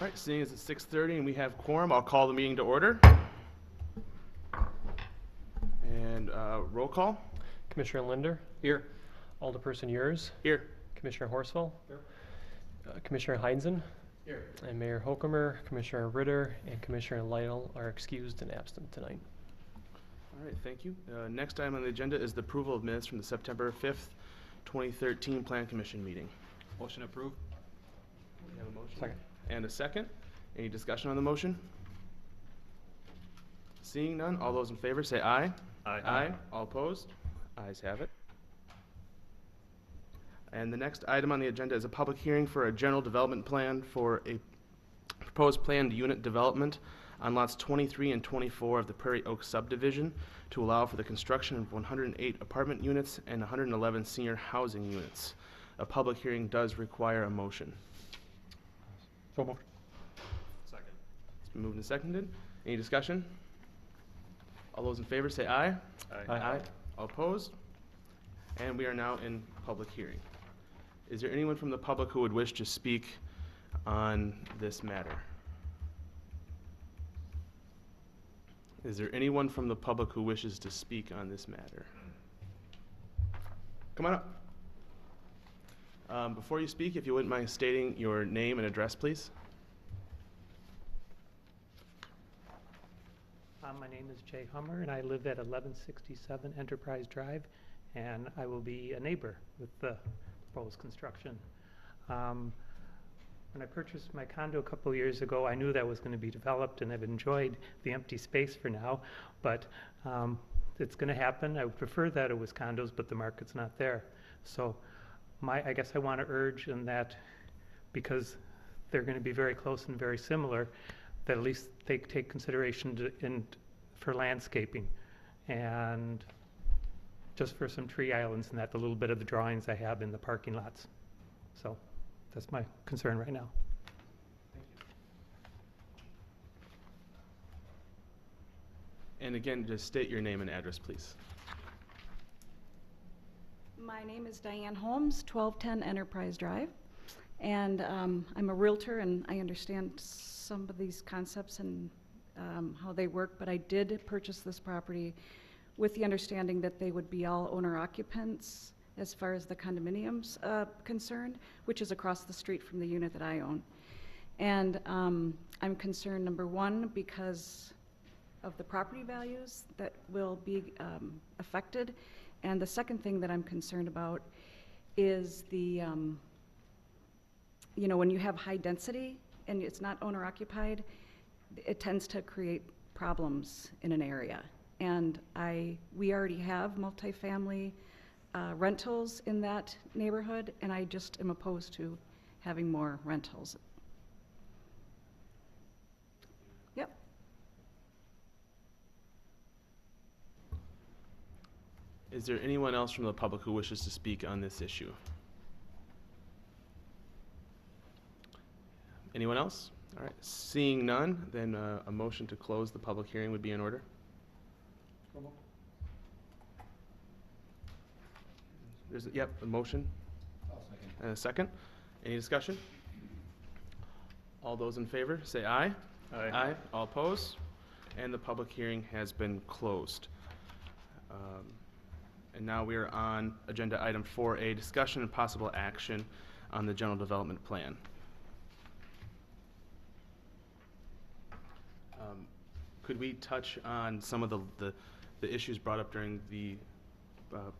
All right, seeing as it's 6:30 and we have quorum, I'll call the meeting to order. And roll call. Commissioner Linder. Here. Alderperson Yurs. Here. Commissioner Horsfall. Here. Commissioner Heinzen. Here. And Mayor Hokumer, Commissioner Ritter, and Commissioner Lytle are excused and absent tonight. All right, thank you. Next item on the agenda is the approval of minutes from the September 5th, 2013 Plan Commission meeting. Motion approved. We have a motion. Second. And a second. Any discussion on the motion? Seeing none, all those in favor say aye. Aye. Aye. All opposed? Ayes have it. And the next item on the agenda is a public hearing for a general development plan for a proposed planned unit development on lots 23 and 24 of the Prairie Oak subdivision to allow for the construction of 108 apartment units and 111 senior housing units. A public hearing does require a motion. So moved. Second. It's been moved and seconded. Any discussion? All those in favor say aye. Aye. All opposed? And we are now in public hearing. Is there anyone from the public who would wish to speak on this matter? Is there anyone from the public who wishes to speak on this matter? Come on up. Before you speak, if you wouldn't mind stating your name and address, please. My name is Jay Hummer, and I live at 1167 Enterprise Drive, and I will be a neighbor with the proposed construction. When I purchased my condo a couple of years ago, I knew that was going to be developed, and I've enjoyed the empty space for now, but it's going to happen. I would prefer that it was condos, but the market's not there. So I guess I want to urge in that, because they're going to be very close and very similar, that at least they take consideration for landscaping and just for some tree islands and that, the little bit of the drawings I have in the parking lots. So that's my concern right now. Thank you. And again, just state your name and address, please. My name is Diane Holmes, 1210 Enterprise Drive, and I'm a realtor, and I understand some of these concepts and how they work, but I did purchase this property with the understanding that they would be all owner-occupants as far as the condominiums concerned, which is across the street from the unit that I own. And I'm concerned, number one, because of the property values that will be affected. And the second thing that I'm concerned about is the, when you have high density and it's not owner-occupied, it tends to create problems in an area. And we already have multifamily rentals in that neighborhood, and I just am opposed to having more rentals. Yep. Is there anyone else from the public who wishes to speak on this issue? Anyone else? All right, seeing none, then a motion to close the public hearing would be in order. There's a motion. Second. And a second. Any discussion? All those in favor, say aye. Aye. All opposed? And the public hearing has been closed. And now we are on agenda item 4A, discussion and possible action on the general development plan. Could we touch on some of the issues brought up during the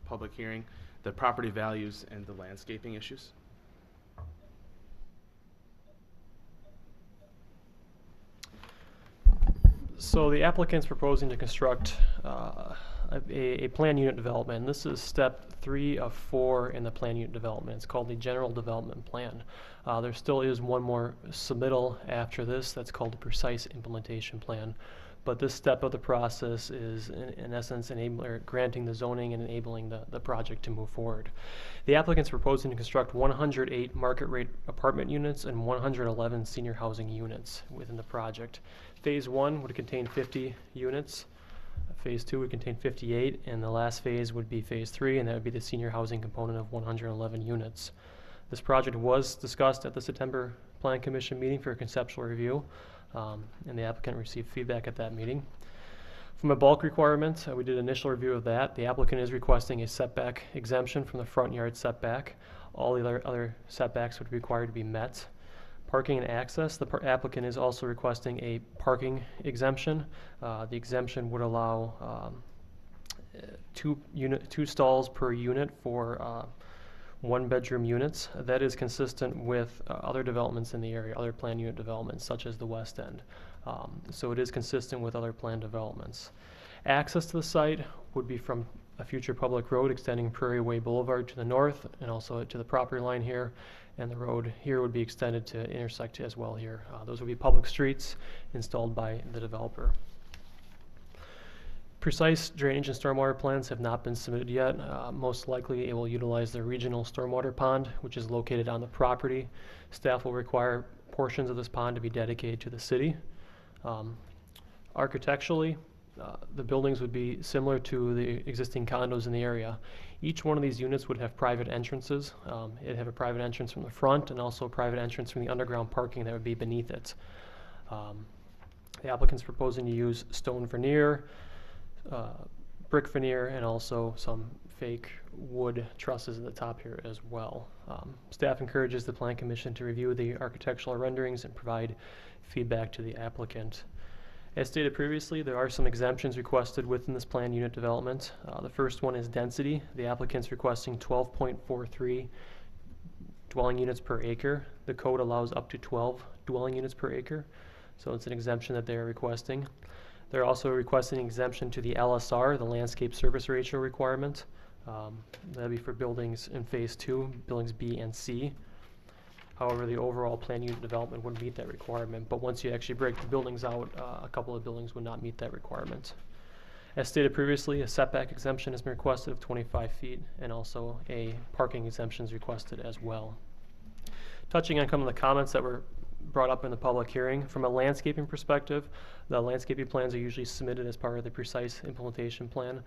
public hearing, the property values and the landscaping issues? So the applicant's proposing to construct a plan unit development. This is step 3 of 4 in the plan unit development. It's called the general development plan. There still is one more submittal after this that's called the precise implementation plan. But this step of the process is, in essence, granting the zoning and enabling the project to move forward. The applicant's proposing to construct 108 market rate apartment units and 111 senior housing units within the project. Phase 1 would contain 50 units. Phase 2 would contain 58, and the last phase would be Phase 3, and that would be the senior housing component of 111 units. This project was discussed at the September Plan Commission meeting for a conceptual review, and the applicant received feedback at that meeting. From a bulk requirement, we did initial review of that. The applicant is requesting a setback exemption from the front yard setback. All the other setbacks would be required to be met. Parking and access, the applicant is also requesting a parking exemption. The exemption would allow two stalls per unit for one-bedroom units. That is consistent with other developments in the area, other planned unit developments, such as the West End. So it is consistent with other planned developments. Access to the site would be from a future public road extending Prairie Way Boulevard to the north and also to the property line here. And the road here would be extended to intersect as well here. Those would be public streets installed by the developer. Precise drainage and stormwater plans have not been submitted yet. Most likely it will utilize the regional stormwater pond, which is located on the property. Staff will require portions of this pond to be dedicated to the city. Architecturally, the buildings would be similar to the existing condos in the area. Each one of these units would have private entrances. It'd have a private entrance from the front and also a private entrance from the underground parking that would be beneath it. The applicant's proposing to use stone veneer, brick veneer, and also some fake wood trusses at the top here as well. Staff encourages the Plan Commission to review the architectural renderings and provide feedback to the applicant. As stated previously, there are some exemptions requested within this planned unit development. The first one is density. The applicant's requesting 12.43 dwelling units per acre. The code allows up to 12 dwelling units per acre, so it's an exemption that they're requesting. They're also requesting exemption to the LSR, the landscape surface ratio requirement. That'd be for buildings in phase 2, buildings B and C. However, the overall planned unit development wouldn't meet that requirement, but once you actually break the buildings out, a couple of buildings would not meet that requirement. As stated previously, a setback exemption has been requested of 25 feet, and also a parking exemption is requested as well. Touching on some of the comments that were brought up in the public hearing, from a landscaping perspective, the landscaping plans are usually submitted as part of the precise implementation plan.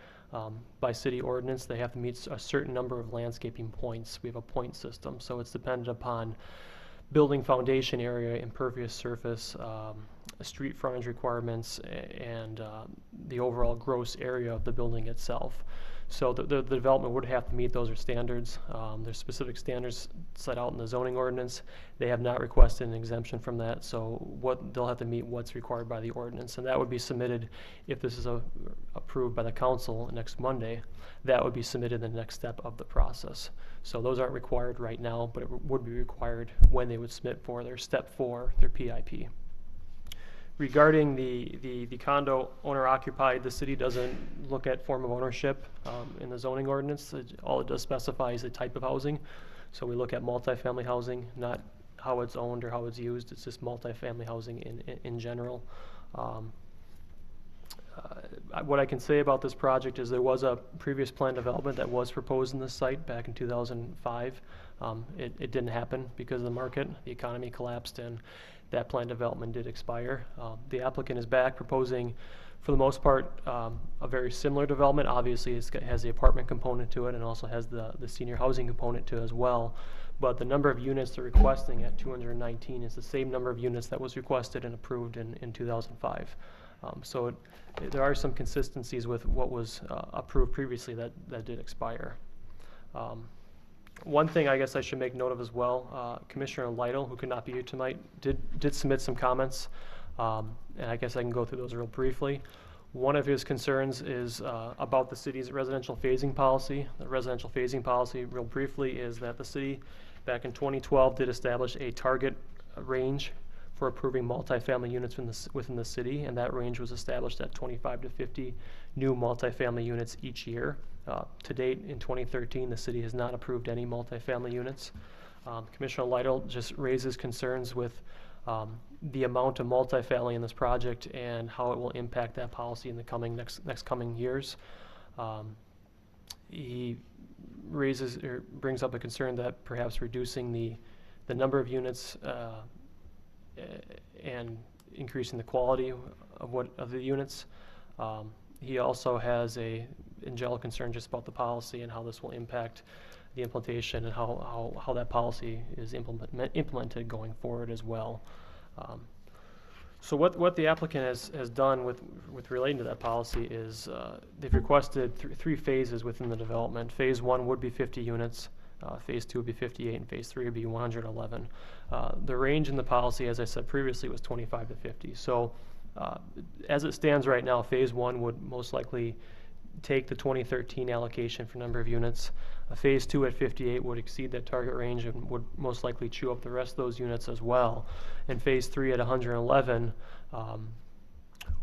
By city ordinance, they have to meet a certain number of landscaping points. We have a point system, so it's dependent upon building foundation area, impervious surface, street frontage requirements, and the overall gross area of the building itself. So the development would have to meet those standards. There's specific standards set out in the zoning ordinance. They have not requested an exemption from that, so they'll have to meet what's required by the ordinance, and that would be submitted if this is approved by the council next Monday. That would be submitted in the next step of the process. So those aren't required right now, but it would be required when they would submit for their step 4, their PIP. Regarding the condo owner occupied, the city doesn't look at form of ownership in the zoning ordinance. All it does specify is the type of housing. So we look at multifamily housing, not how it's owned or how it's used. It's just multifamily housing in general. What I can say about this project is there was a previous plan development that was proposed in this site back in 2005. It didn't happen because of the market. The economy collapsed and that plan development did expire. The applicant is back proposing, for the most part, a very similar development. Obviously, it has the apartment component to it and also has the senior housing component to it as well. But the number of units they're requesting at 219 is the same number of units that was requested and approved in 2005. So there are some consistencies with what was approved previously that did expire. One thing I guess I should make note of as well, Commissioner Lytle, who could not be here tonight, did submit some comments, and I guess I can go through those real briefly. One of his concerns is about the city's residential phasing policy. The residential phasing policy, real briefly, is that the city back in 2012 did establish a target range for approving multifamily units within the city, and that range was established at 25 to 50 new multifamily units each year. To date, in 2013, the city has not approved any multifamily units. Commissioner Lytle just raises concerns with the amount of multifamily in this project and how it will impact that policy in the next coming years. He brings up a concern that perhaps reducing the number of units and increasing the quality of the units. He also has a general concern just about the policy and how this will impact the implementation and how that policy is implemented going forward as well. So what the applicant has done with relating to that policy is they've requested three phases within the development. Phase 1 would be 50 units, Phase 2 would be 58, and Phase 3 would be 111. The range in the policy, as I said previously, was 25 to 50. So as it stands right now, Phase 1 would most likely take the 2013 allocation for number of units. Phase 2 at 58 would exceed that target range and would most likely chew up the rest of those units as well. And Phase 3 at 111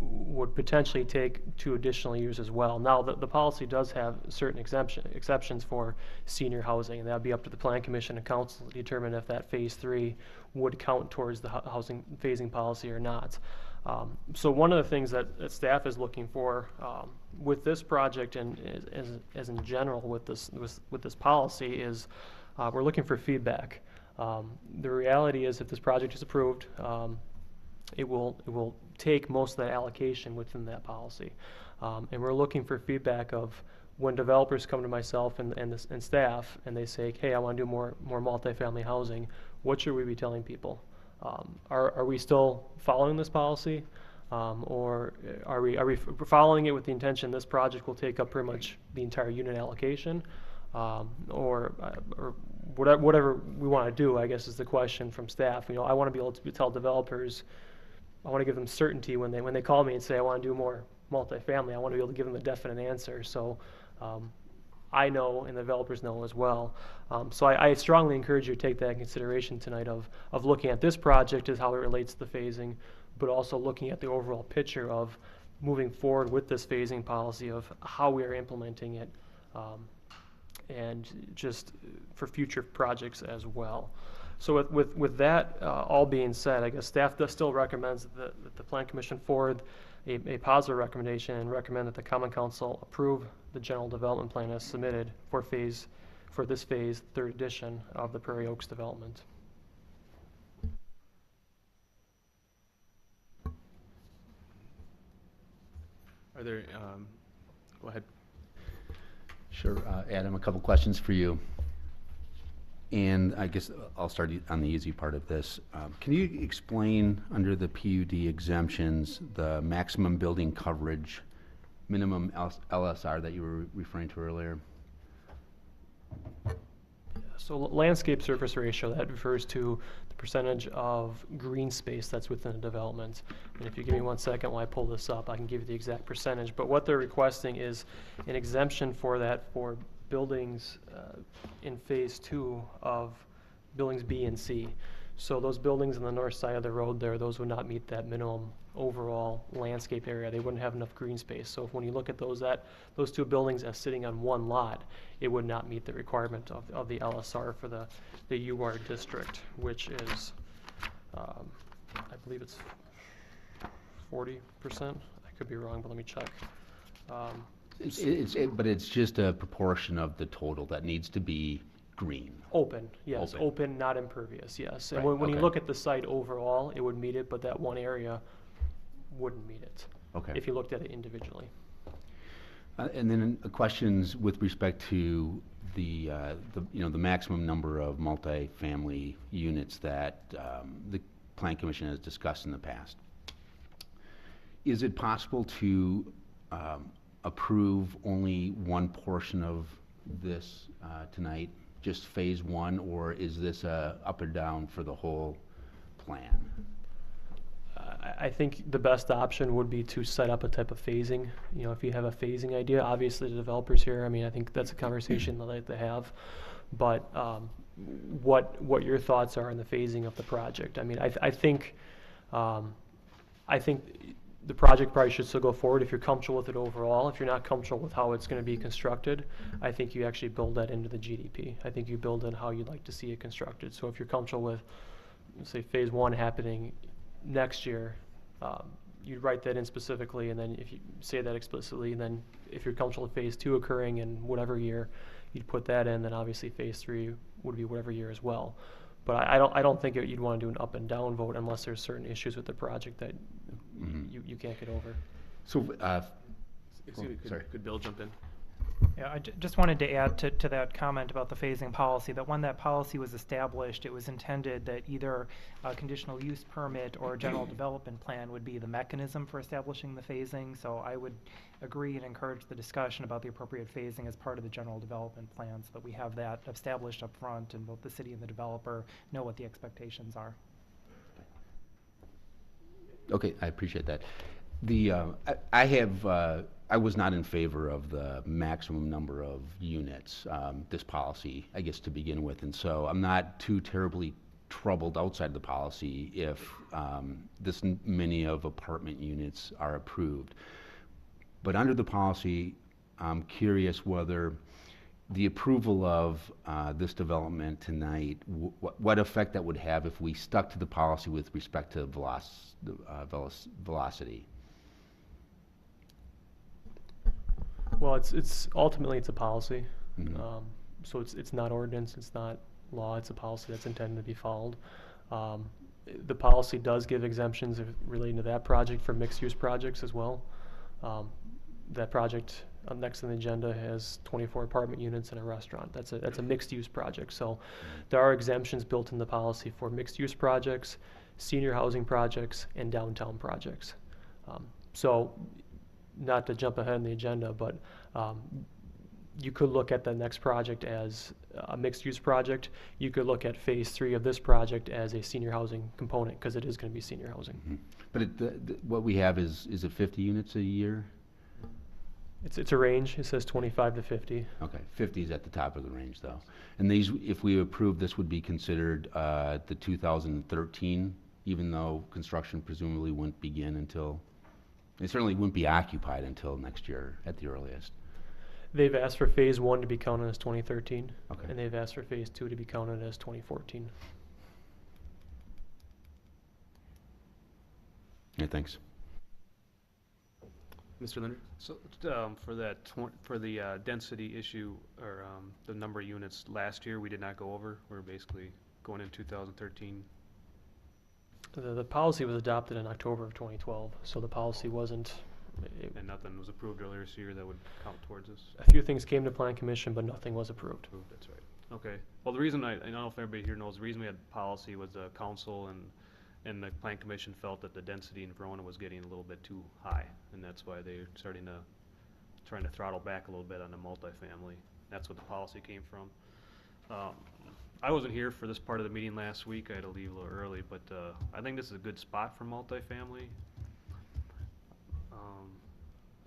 would potentially take 2 additional years as well. Now, the policy does have certain exceptions for senior housing, and that would be up to the Plan Commission and Council to determine if that Phase 3 would count towards the housing phasing policy or not. So one of the things that staff is looking for with this project and as in general with this policy is we're looking for feedback. The reality is if this project is approved, it will take most of that allocation within that policy. And we're looking for feedback of when developers come to myself and staff and they say, hey, I want to do more multifamily housing, what should we be telling people? Are we still following this policy? Or are we following it with the intention this project will take up pretty much the entire unit allocation? Or whatever we want to do, I guess, is the question from staff. I want to be able to tell developers, I want to give them certainty when they call me and say I want to do more multifamily. I want to be able to give them a definite answer. So I know and the developers know as well. So I strongly encourage you to take that in consideration tonight of looking at this project as how it relates to the phasing, but also looking at the overall picture of moving forward with this phasing policy of how we are implementing it and just for future projects as well. So with that all being said, I guess staff does still recommends that the Plan Commission forward a positive recommendation and recommend that the Common Council approve the general development plan as submitted for this phase, third edition of the Prairie Oaks development. Are there, go ahead. Sure, Adam, a couple questions for you. And I guess I'll start on the easy part of this. Can you explain under the PUD exemptions the maximum building coverage, minimum LSR that you were referring to earlier? So landscape surface ratio, that refers to the percentage of green space that's within a development. And if you give me 1 second while I pull this up, I can give you the exact percentage. But what they're requesting is an exemption for that for buildings in phase 2 of buildings B and C. So those buildings on the north side of the road there, those would not meet that minimum overall landscape area. They wouldn't have enough green space. So when you look at those 2 buildings as sitting on one lot, it would not meet the requirement of the LSR for the UR district, which is, I believe it's 40%. I could be wrong, but let me check. But it's just a proportion of the total that needs to be green. Open, yes. Open, not impervious, yes. And Right, when you okay. look at the site overall, it would meet it, but that one area wouldn't meet it. Okay. If you looked at it individually. And then questions with respect to the maximum number of multifamily units that the Plan Commission has discussed in the past. Is it possible to approve only one portion of this tonight, just phase 1, or is this up or down for the whole plan? I think the best option would be to set up a type of phasing. If you have a phasing idea, obviously the developers here, I think that's a conversation they'd like to have. But what your thoughts are on the phasing of the project? I think the project probably should still go forward if you're comfortable with it overall. If you're not comfortable with how it's going to be constructed, I think you actually build that into the GDP. I think you build in how you'd like to see it constructed. So if you're comfortable with, say, phase 1 happening next year, you'd write that in specifically, and then if you say that explicitly, and then if you're comfortable with phase 2 occurring in whatever year, you'd put that in, then obviously phase 3 would be whatever year as well. But I don't think you'd want to do an up and down vote unless there's certain issues with the project that you can't get over. So, Excuse me, sorry. could Bill jump in? Yeah, I just wanted to add to that comment about the phasing policy, that when that policy was established, it was intended that either a conditional use permit or a general development plan would be the mechanism for establishing the phasing. So I would agree and encourage the discussion about the appropriate phasing as part of the general development plan, so that we have that established up front and both the city and the developer know what the expectations are. Okay, I appreciate that. I was not in favor of the maximum number of units, this policy, I guess, to begin with. And so I'm not too terribly troubled outside the policy if many of apartment units are approved. But under the policy, I'm curious whether the approval of this development tonight, what effect that would have if we stuck to the policy with respect to velocity. Well, it's ultimately it's a policy. Mhm. So it's not ordinance, it's not law, it's a policy that's intended to be followed. The policy does give exemptions relating to that project for mixed-use projects as well. That project next on the agenda has 24 apartment units and a restaurant. That's a mixed-use project. So there are exemptions built in the policy for mixed-use projects, senior housing projects, and downtown projects. So not to jump ahead in the agenda, but you could look at the next project as a mixed-use project. You could look at phase 3 of this project as a senior housing component, because it is going to be senior housing. Mhm. But what we have is it 50 units a year? It's a range. It says 25 to 50. Okay, 50 is at the top of the range, though. And these, if we approve, this would be considered the 2013, even though construction presumably wouldn't begin until, it certainly wouldn't be occupied until next year at the earliest. They've asked for phase 1 to be counted as 2013, Okay. and they've asked for phase 2 to be counted as 2014. Yeah, thanks. Mr. Linder? So, for the density issue, or the number of units last year, we did not go over. We're basically going in 2013. The policy was adopted in October of 2012, so the policy wasn't. And nothing was approved earlier this year that would count towards this? A few things came to Plan Commission, but nothing was approved. Approved, that's right. Okay. Well, the reason I don't know if everybody here knows, the reason we had policy was the council and the Plan Commission felt that the density in Verona was getting a little bit too high, and that's why they're trying to throttle back a little bit on the multifamily. That's what the policy came from. I wasn't here for this part of the meeting last week. I had to leave a little early, but I think this is a good spot for multifamily.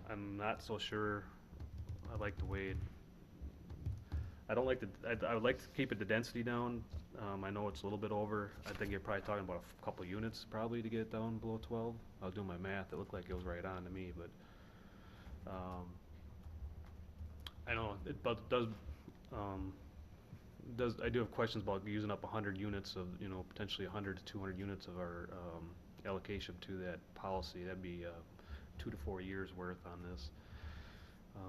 I'm not so sure I like the way I don't like I would like to keep the density down. I know it's a little bit over. I think you're probably talking about a couple units probably to get it down below 12. I was doing my math. It looked like it was right on to me, but I know it does I do have questions about using up 100 units of, potentially 100 to 200 units of our allocation to that policy. That'd be 2 to 4 years worth on this. I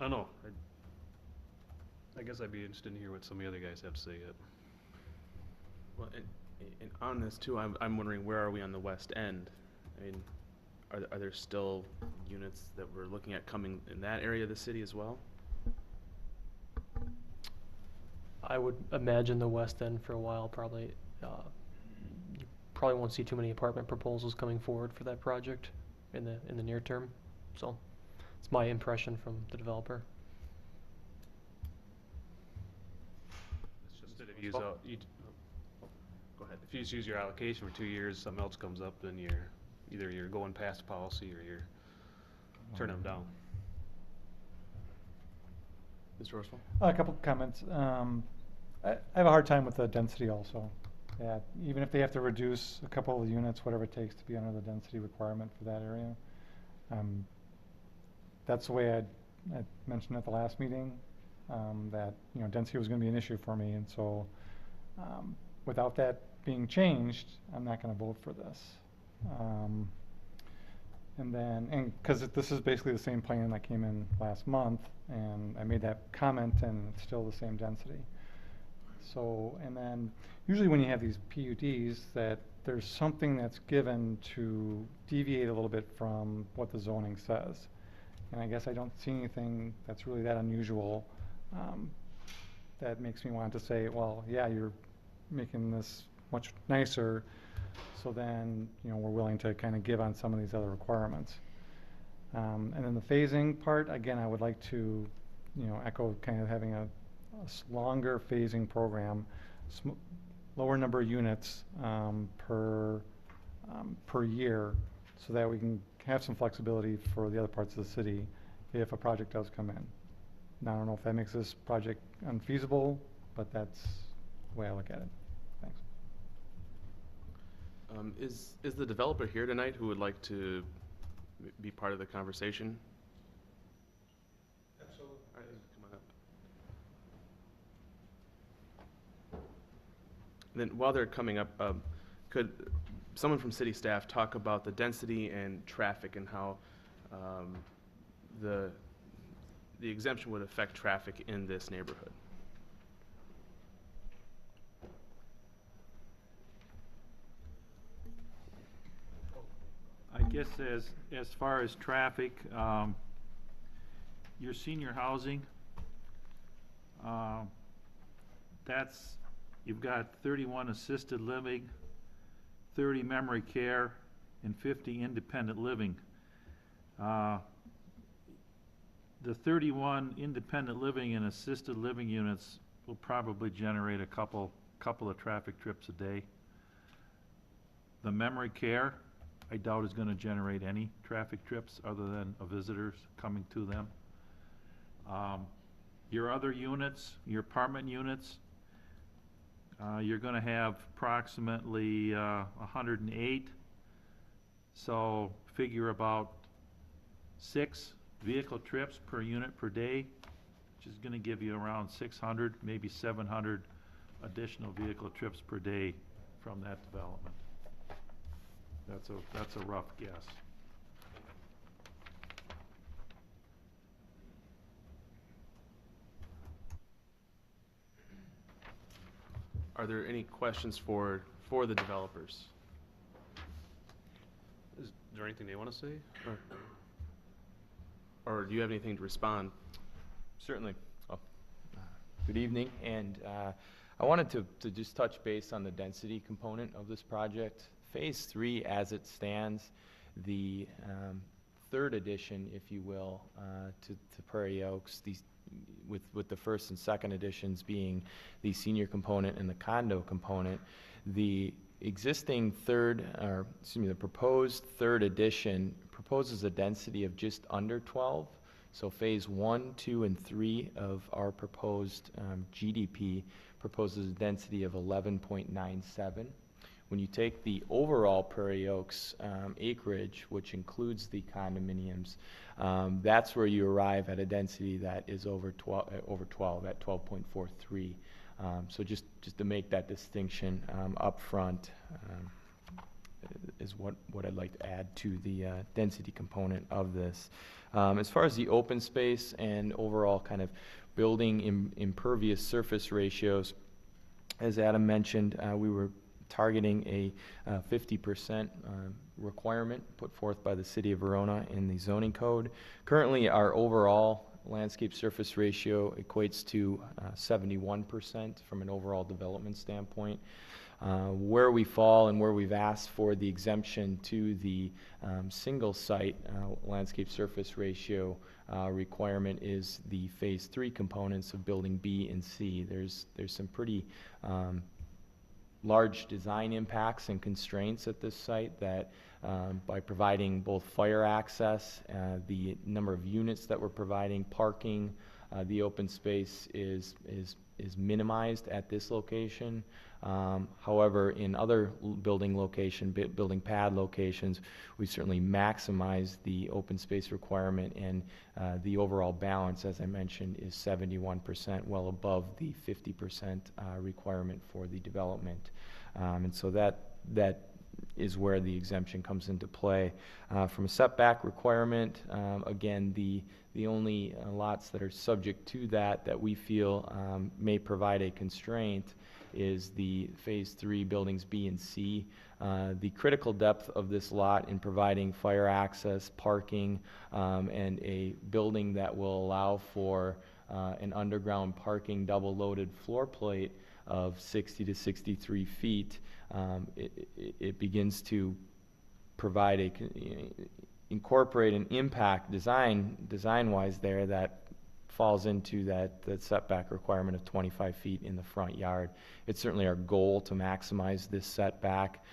don't know. I guess I'd be interested in hear what some of the other guys have to say yet. Well, and on this too, I'm wondering, where are we on the west end? I mean, are there still units that we're looking at coming in that area of the city as well? I would imagine the west end for a while, probably. You probably won't see too many apartment proposals coming forward for that project in the near term. So it's my impression from the developer. It's just that if you go ahead. If you just use your allocation for 2 years, something else comes up, then you're going past policy or you're turning them down. Mr. Horsfall? A couple of comments. I have a hard time with the density also. Yeah, even if they have to reduce a couple of units, whatever it takes to be under the density requirement for that area. That's the way I mentioned at the last meeting, that density was going to be an issue for me, and so without that being changed, I'm not going to vote for this. And because this is basically the same plan that came in last month, and I made that comment, and it's still the same density. So, and then usually when you have these PUDs, that there's something that's given to deviate a little bit from what the zoning says. And I guess I don't see anything that's really that unusual that makes me want to say, well, yeah, you're making this much nicer, so then, we're willing to kind of give on some of these other requirements. And then the phasing part, again, I would like to, echo kind of having a longer phasing program, lower number of units per year, so that we can have some flexibility for the other parts of the city if a project does come in. Now, I don't know if that makes this project unfeasible, but that's the way I look at it. Thanks. Is the developer here tonight who would like to be part of the conversation? Absolutely. All right, come on up. Then while they're coming up, could someone from city staff talk about the density and traffic and how the exemption would affect traffic in this neighborhood? I guess as far as traffic, your senior housing, you've got 31 assisted living, 30 memory care, and 50 independent living. The 31 independent living and assisted living units will probably generate a couple of traffic trips a day. The memory care, I doubt is going to generate any traffic trips other than visitors coming to them. Your other units, your apartment units, you're going to have approximately 108. So figure about 6 vehicle trips per unit per day, which is going to give you around 600, maybe 700 additional vehicle trips per day from that development. That's a rough guess. Are there any questions for the developers? Is there anything they want to say? Or do you have anything to respond? Certainly. Good evening, and I wanted to just touch base on the density component of this project. Phase 3, as it stands, the third addition, if you will, to Prairie Oaks, with the first and second additions being the senior component and the condo component, the existing the proposed third addition proposes a density of just under 12. So phase 1, 2, and 3 of our proposed GDP proposes a density of 11.97. When you take the overall Prairie Oaks acreage, which includes the condominiums, that's where you arrive at a density that is over 12 at 12.43. So just to make that distinction up front is what I'd like to add to the density component of this. As far as the open space and overall kind of building impervious surface ratios, as Adam mentioned, we were targeting a 50% requirement put forth by the City of Verona in the zoning code. Currently, our overall landscape surface ratio equates to 71% from an overall development standpoint. Where we fall and where we've asked for the exemption to the single site landscape surface ratio requirement is the phase 3 components of building B and C. There's some pretty large design impacts and constraints at this site that by providing both fire access, the number of units that we're providing, parking, the open space is minimized at this location. However, in other building pad locations, we certainly maximize the open space requirement, and the overall balance, as I mentioned, is 71%, well above the 50% requirement for the development. And so that is where the exemption comes into play. From a setback requirement, again, the only lots that are subject to that we feel may provide a constraint is the Phase 3 buildings B and C. The critical depth of this lot in providing fire access, parking, and a building that will allow for an underground parking double-loaded floor plate of 60 to 63 feet, it begins to provide incorporate an impact design-wise there that falls into that setback requirement of 25 feet in the front yard. It's certainly our goal to maximize this setback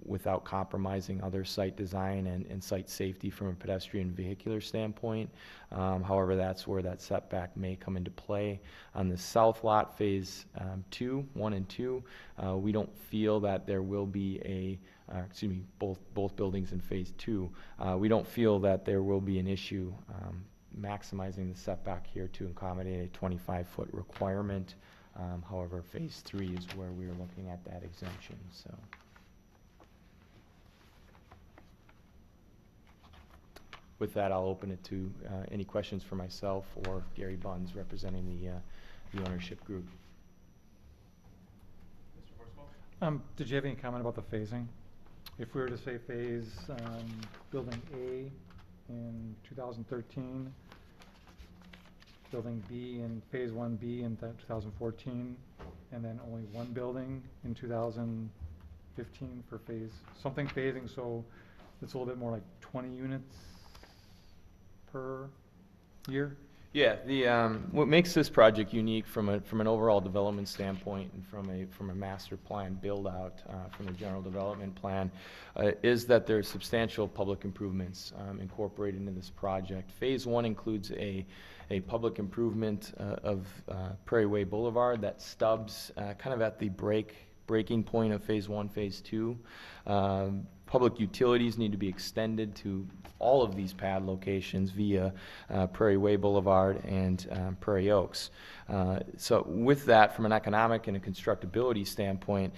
without compromising other site design and site safety from a pedestrian vehicular standpoint. However, that's where that setback may come into play. On the south lot, Phase 1 and 2, we don't feel that there will be both buildings in Phase 2. We don't feel that there will be an issue maximizing the setback here to accommodate a 25-foot requirement. However, Phase 3 is where we are looking at that exemption, so. With that, I'll open it to any questions for myself or Gary Bunz representing the ownership group. Did you have any comment about the phasing? If we were to say phase building A in 2013, building B in Phase 1B in 2014, and then only one building in 2015 for something phasing, so it's a little bit more like 20 units per year? Yeah, what makes this project unique from an overall development standpoint and from a master plan build out from a general development plan is that there's substantial public improvements incorporated into this project. Phase 1 includes a public improvement of Prairie Way Boulevard that stubs kind of at the breaking point of Phase 1, Phase 2. Public utilities need to be extended to all of these pad locations via Prairie Way Boulevard and Prairie Oaks. So with that, from an economic and a constructability standpoint,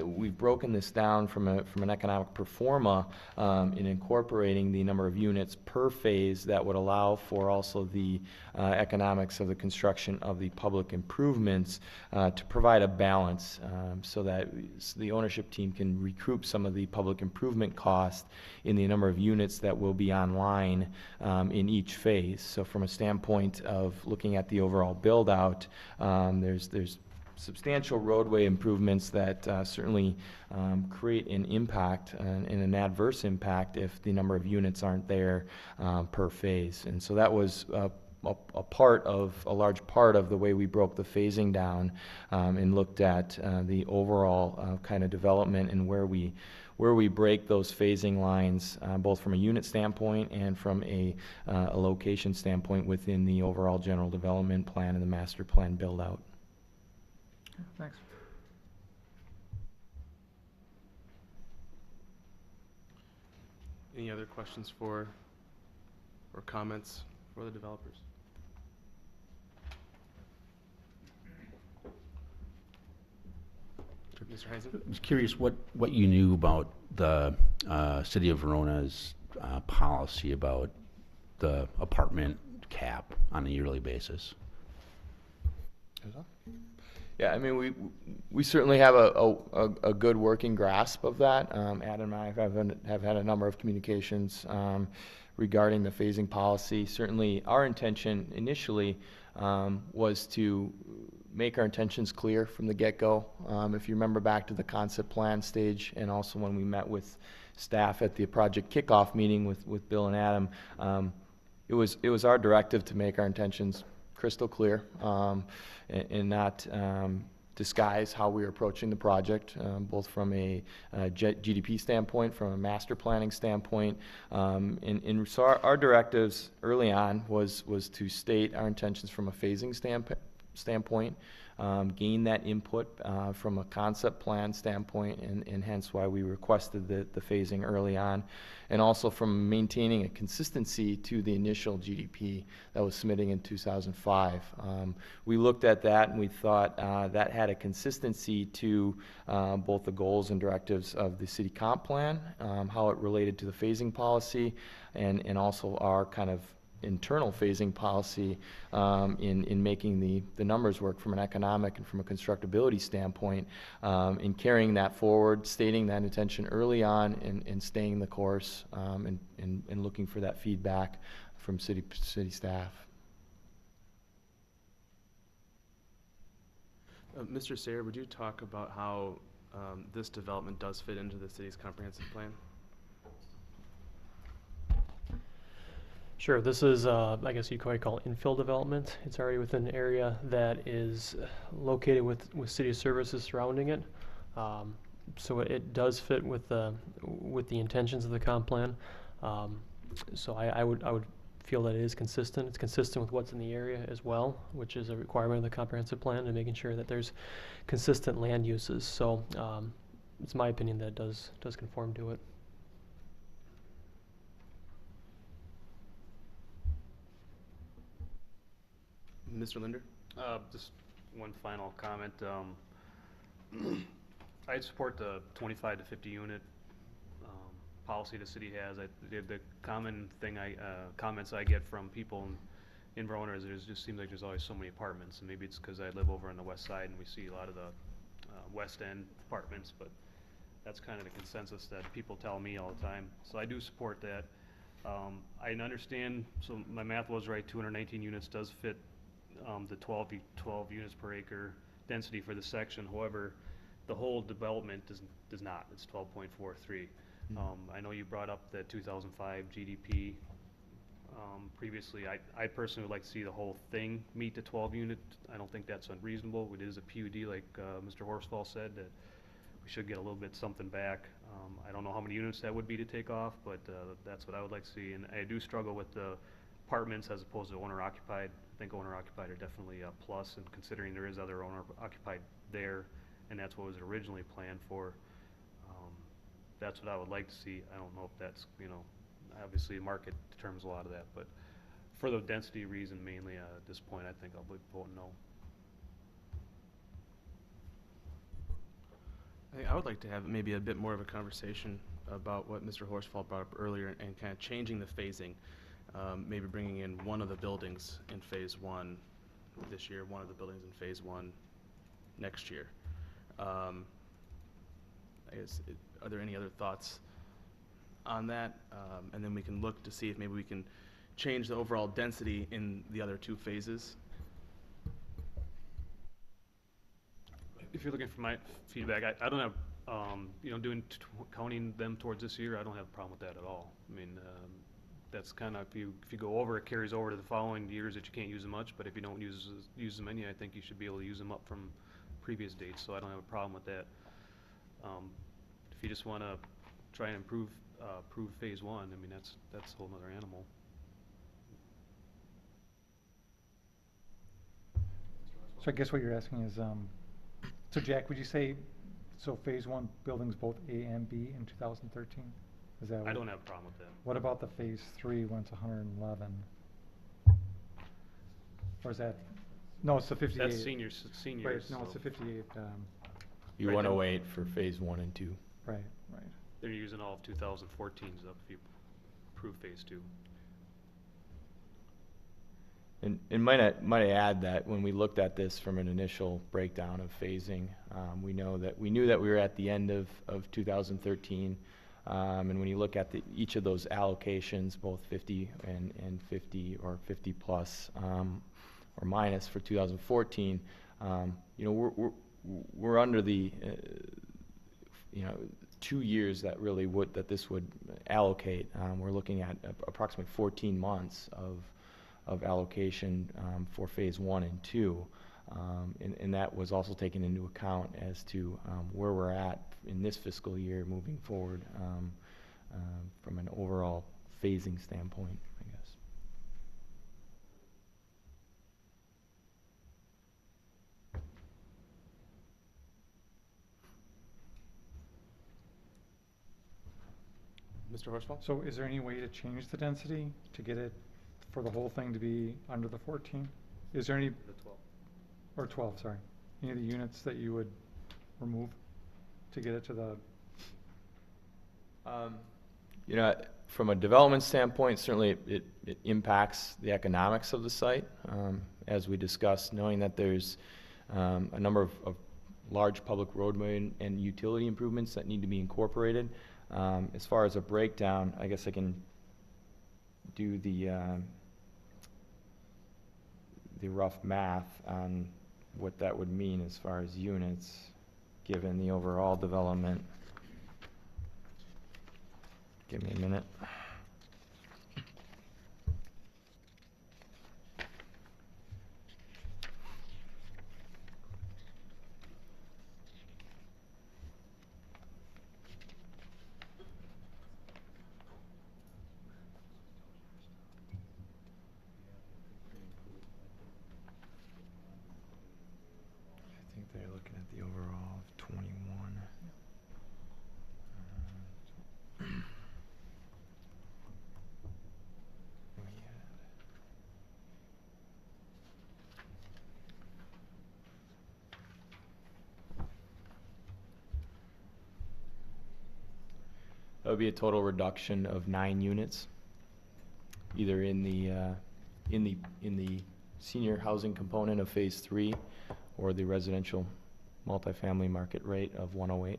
we've broken this down from an economic pro forma in incorporating the number of units per phase that would allow for also the economics of the construction of the public improvements to provide a balance so that the ownership team can recoup some of the public improvement cost in the number of units that will be online in each phase. So from a standpoint of looking at the overall build out, there's substantial roadway improvements that certainly create an impact and an adverse impact if the number of units aren't there per phase. And so that was a large part of the way we broke the phasing down and looked at the overall kind of development and where we break those phasing lines, both from a unit standpoint and from a location standpoint within the overall general development plan and the master plan build out. Thanks. Any other questions or comments for the developers? Mr. Heisen? I was curious what you knew about the City of Verona's policy about the apartment cap on a yearly basis. Yeah, I mean, we certainly have a good working grasp of that. Adam and I have had a number of communications regarding the phasing policy. Certainly, our intention initially was to make our intentions clear from the get-go. If you remember back to the concept plan stage, and also when we met with staff at the project kickoff meeting with Bill and Adam, it was our directive to make our intentions crystal clear and not disguise how we were approaching the project, both from a GDP standpoint, from a master planning standpoint. And so our directives early on was to state our intentions from a phasing standpoint, gain that input from a concept plan standpoint, and hence why we requested the phasing early on, and also from maintaining a consistency to the initial GDP that was submitting in 2005. We looked at that and we thought that had a consistency to both the goals and directives of the city comp plan, how it related to the phasing policy, and also our kind of internal phasing policy in making the numbers work from an economic and from a constructability standpoint, in carrying that forward, stating that intention early on, and staying the course, and looking for that feedback from city staff. Mr. Sayre, would you talk about how this development does fit into the city's comprehensive plan? Sure, this is, I guess you'd probably call it infill development. It's already within an area that is located with city services surrounding it. So it does fit with the intentions of the comp plan. So I would feel that it is consistent. It's consistent with what's in the area as well, which is a requirement of the comprehensive plan, and making sure that there's consistent land uses. So it's my opinion that it does conform to it. Mr. Linder? Just one final comment. I support the 25 to 50 unit policy the city has. The common thing comments I get from people in Verona is it just seems like there's always so many apartments, and maybe it's because I live over on the west side and we see a lot of the west end apartments, but that's kind of the consensus that people tell me all the time. So I do support that. I understand, so my math was right, 219 units does fit the 12 units per acre density for the section. However, the whole development does not. It's 12.43. I know you brought up the 2005 GDP previously. I personally would like to see the whole thing meet the 12 unit. I don't think that's unreasonable. It is a PUD, like Mr. Horsfall said, that we should get a little bit something back. I don't know how many units that would be to take off, but that's what I would like to see. And I do struggle with the apartments as opposed to owner occupied. I think owner occupied are definitely a plus, and considering there is other owner occupied there, and that's what was originally planned for. That's what I would like to see. I don't know if that's, obviously the market determines a lot of that, but for the density reason mainly, at this point, I think I'll be voting no. I would like to have maybe a bit more of a conversation about what Mr. Horsfall brought up earlier, and kind of changing the phasing. Maybe bringing in one of the buildings in phase one this year, one of the buildings in phase one next year. I guess, are there any other thoughts on that? And then we can look to see if maybe we can change the overall density in the other two phases. If you're looking for my feedback, I don't have, counting them towards this year, I don't have a problem with that at all. I mean, that's kind of, if you go over, it carries over to the following years that you can't use them much, but if you don't use them any, I think you should be able to use them up from previous dates, so I don't have a problem with that. If you just want to try and improve phase one, I mean, that's a whole other animal. So I guess what you're asking is, so Jack, would you say, so phase one buildings both A and B in 2013? Is that I don't have a problem with that. What about the phase three when it's 111? Or is that, no, it's the 58. That's seniors. Right, no, it's the 58, You Right, want to then- wait for phase one and two. right. They're using all of 2014's up if you approve phase two. And might I add that when we looked at this from an initial breakdown of phasing, we knew that we were at the end of 2013, and when you look at each of those allocations, both 50 and 50 or 50 plus or minus for 2014, we're under the 2 years that really this would allocate. We're looking at approximately 14 months of allocation for phase one and two, and that was also taken into account as to where we're at in this fiscal year moving forward from an overall phasing standpoint, I guess. Mr. Horsfall? So is there any way to change the density to get it, for the whole thing to be under the 14? Is there any, The 12. or 12, sorry, any of the units that you would remove to get it to the, From a development standpoint, certainly it impacts the economics of the site, as we discussed, knowing that there's a number of large public roadway and utility improvements that need to be incorporated. As far as a breakdown, I guess I can do the rough math on what that would mean as far as units, given the overall development. Give me a minute. I think they're looking at the overall of 21. That would be a total reduction of 9 units, either in the senior housing component of Phase 3 or the residential multifamily market rate of 108.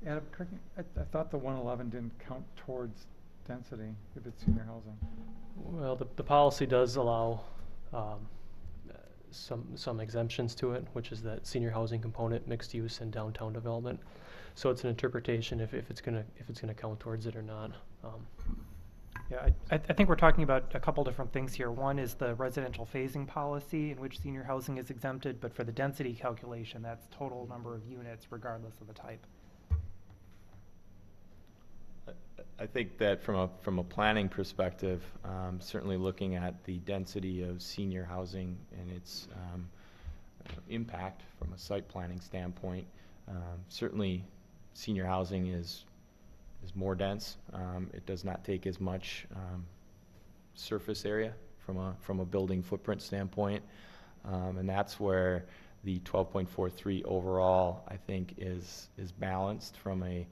Adam, correct me, I thought the 111 didn't count towards density if it's senior housing. Well, the policy does allow some exemptions to it, which is that senior housing component, mixed use, and downtown development. So it's an interpretation if it's gonna count towards it or not. Yeah, I think we're talking about a couple different things here. One is the residential phasing policy in which senior housing is exempted, but for the density calculation, that's total number of units regardless of the type. I think that from a planning perspective, certainly looking at the density of senior housing and its impact from a site planning standpoint, certainly senior housing is more dense. It does not take as much surface area from a building footprint standpoint, and that's where the 12.43 overall, I think, is balanced from a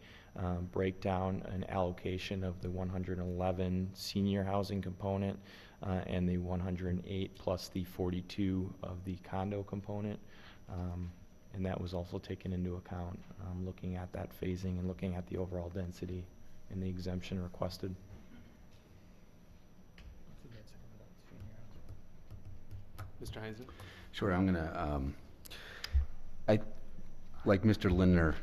breakdown and allocation of the 111 senior housing component and the 108 plus the 42 of the condo component. And that was also taken into account, looking at that phasing and looking at the overall density and the exemption requested. Mr. Heinzen? Sure, I'm gonna, like Mr. Lindner,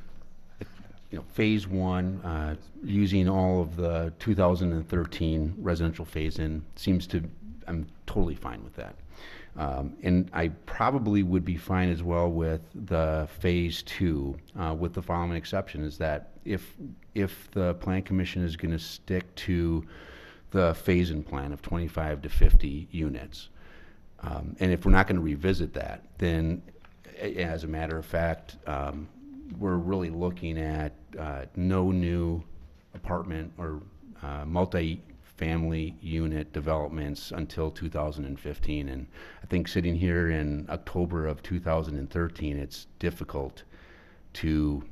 Phase 1, using all of the 2013 residential phase-in I'm totally fine with that. And I probably would be fine as well with the Phase 2, with the following exception, is that if the Plan Commission is gonna stick to the phase-in plan of 25 to 50 units, and if we're not gonna revisit that, then as a matter of fact, we're really looking at no new apartment or multi-family unit developments until 2015. And I think sitting here in October of 2013, it's difficult to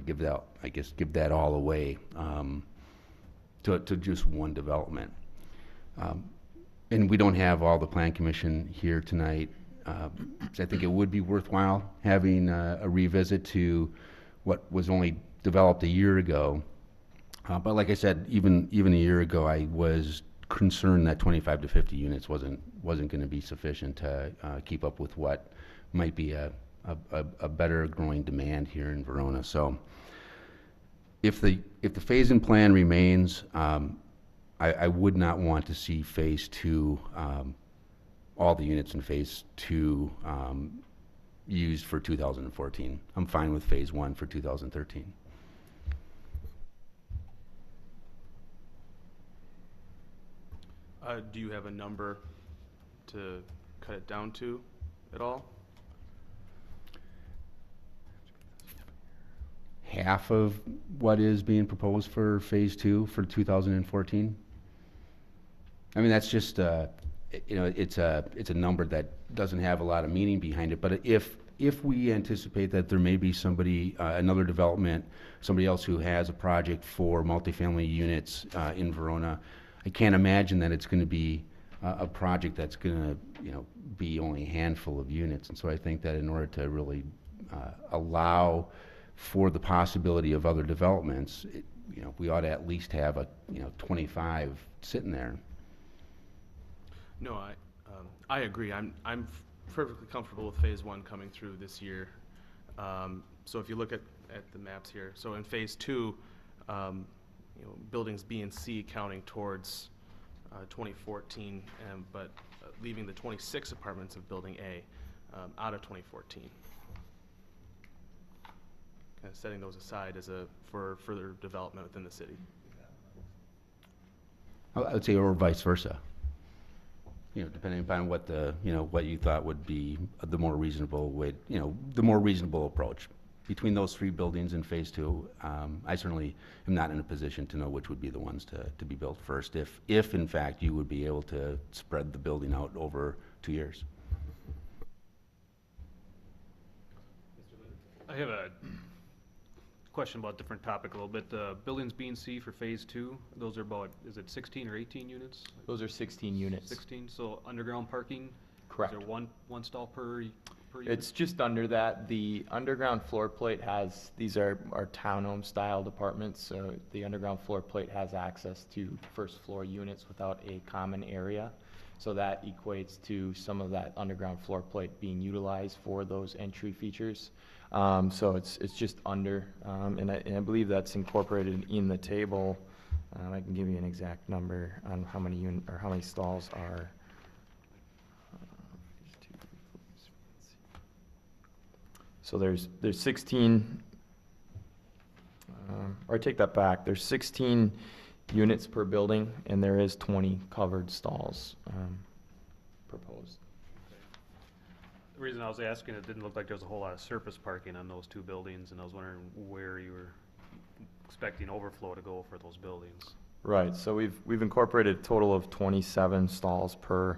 give that all away to just one development. And we don't have all the Plan Commission here tonight. So I think it would be worthwhile having a revisit to what was only developed a year ago. But like I said, even a year ago, I was concerned that 25 to 50 units wasn't going to be sufficient to keep up with what might be a better growing demand here in Verona. So if the phase-in plan remains, I would not want to see Phase 2, all the units in Phase 2 used for 2014. I'm fine with Phase 1 for 2013. Do you have a number to cut it down to at all? Half of what is being proposed for Phase 2 for 2014? I mean, that's just, it's a number that doesn't have a lot of meaning behind it. But if if we anticipate that there may be somebody, another development, somebody else who has a project for multifamily units in Verona, I can't imagine that it's going to be a project that's going to, be only a handful of units. And so I think that in order to really allow for the possibility of other developments, we ought to at least have 25 sitting there. No, I agree. I'm perfectly comfortable with phase 1 coming through this year. So if you look at the maps here, so in phase 2, buildings B and C counting towards 2014, but leaving the 26 apartments of building A out of 2014. Kind of setting those aside for further development within the city. I would say, or vice versa. Depending upon what what you thought would be the more reasonable way, the more reasonable approach. Between those 3 buildings in phase 2, I certainly am not in a position to know which would be the ones to be built first, if in fact you would be able to spread the building out over 2 years. I have a question about a different topic a little bit. Buildings B and C for phase 2, those are about, is it 16 or 18 units? Those are 16 units. 16, so underground parking? Correct. Is there one stall per unit? It's just under that. The underground floor plate has, these are townhome style apartments, so the underground floor plate has access to first floor units without a common area. So that equates to some of that underground floor plate being utilized for those entry features. So it's just under, and I believe that's incorporated in the table. I can give you an exact number on how many stalls are. So there's 16, or I take that back. There's 16 units per building, and there is 20 covered stalls proposed. The reason I was asking, it didn't look like there was a whole lot of surface parking on those 2 buildings, and I was wondering where you were expecting overflow to go for those buildings. Right, so we've incorporated a total of 27 stalls per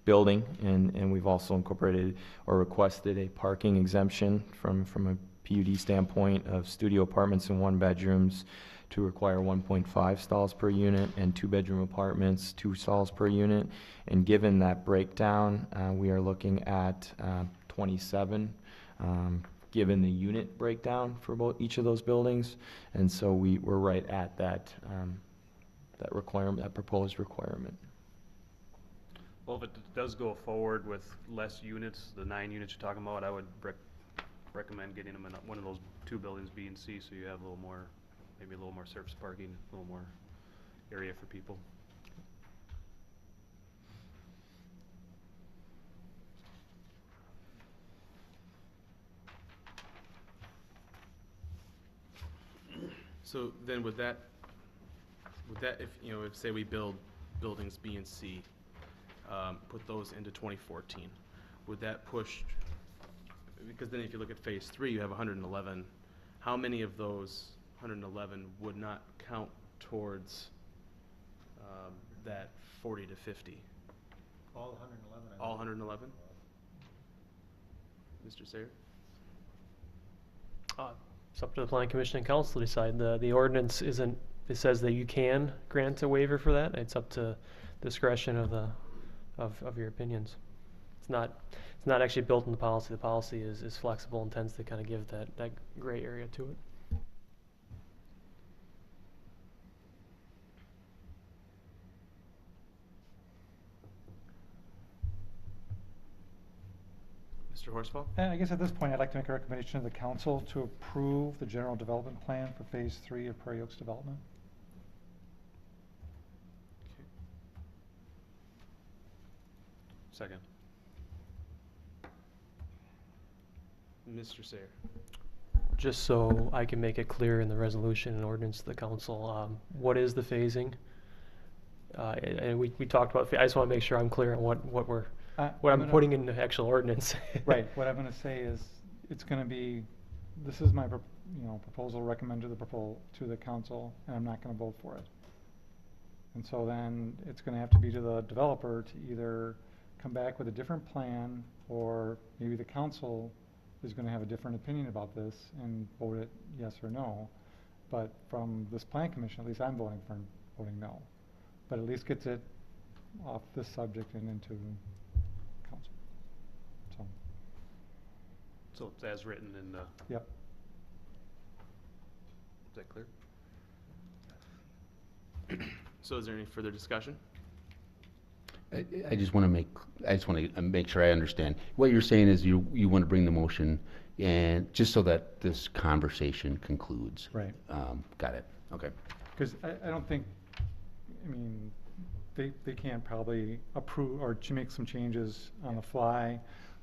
building, and we've also incorporated or requested a parking exemption from a PUD standpoint of studio apartments and 1-bedrooms to require 1.5 stalls per unit, and 2-bedroom apartments 2 stalls per unit. And given that breakdown, we are looking at 27 given the unit breakdown for each of those buildings, and so we're right at that requirement, that proposed requirement. Well, if it does go forward with less units, the 9 units you're talking about, I would recommend getting them in one of those 2 buildings, B and C, so you have a little more, maybe a little more surface parking, a little more area for people. So then would that if say we build buildings B and C, put those into 2014, would that push, because then if you look at phase 3, you have 111, how many of those 111 would not count towards that 40 to 50? All 111. All 111? Mr. Sayre? It's up to the Planning Commission and Council to decide. The ordinance isn't, it says that you can grant a waiver for that. It's up to discretion of your opinions. It's not actually built in the policy. The policy is flexible and tends to kind of give that gray area to it. Mr. Horsfall? And I guess at this point, I'd like to make a recommendation to the council to approve the general development plan for phase 3 of Prairie Oaks development. Second. Mr. Sayre? Just so I can make it clear in the resolution and ordinance to the council, what is the phasing? And we talked about, I just want to make sure I'm clear on what I'm putting in the actual ordinance. Right, what I'm going to say is, it's going to be, this is my proposal recommended to the council, and I'm not going to vote for it. And so then it's going to have to be to the developer to either come back with a different plan, or maybe the council is gonna have a different opinion about this and vote it yes or no. But from this plan commission, at least I'm voting no. But at least gets it off this subject and into council. So, So it's as written in the, yep. is that clear? So is there any further discussion? I just want to make sure I understand. What you're saying is you want to bring the motion and just so that this conversation concludes. Right. Got it. Okay. Because I don't think, I mean, they can't probably approve or to make some changes on the fly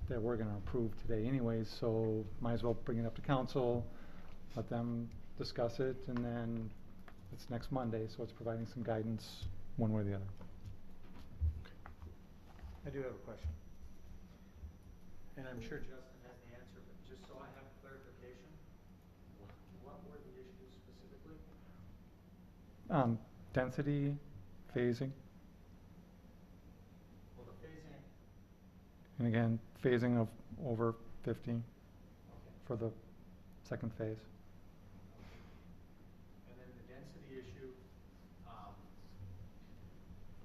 that we're gonna approve today anyways, so might as well bring it up to council, let them discuss it, and then it's next Monday, so it's providing some guidance one way or the other. I do have a question. And I'm sure Justin has the answer, but just so I have clarification, what were the issues specifically? Density, phasing, Well, the phasing, and again, phasing of over 50 okay. for the second phase. And then the density issue, if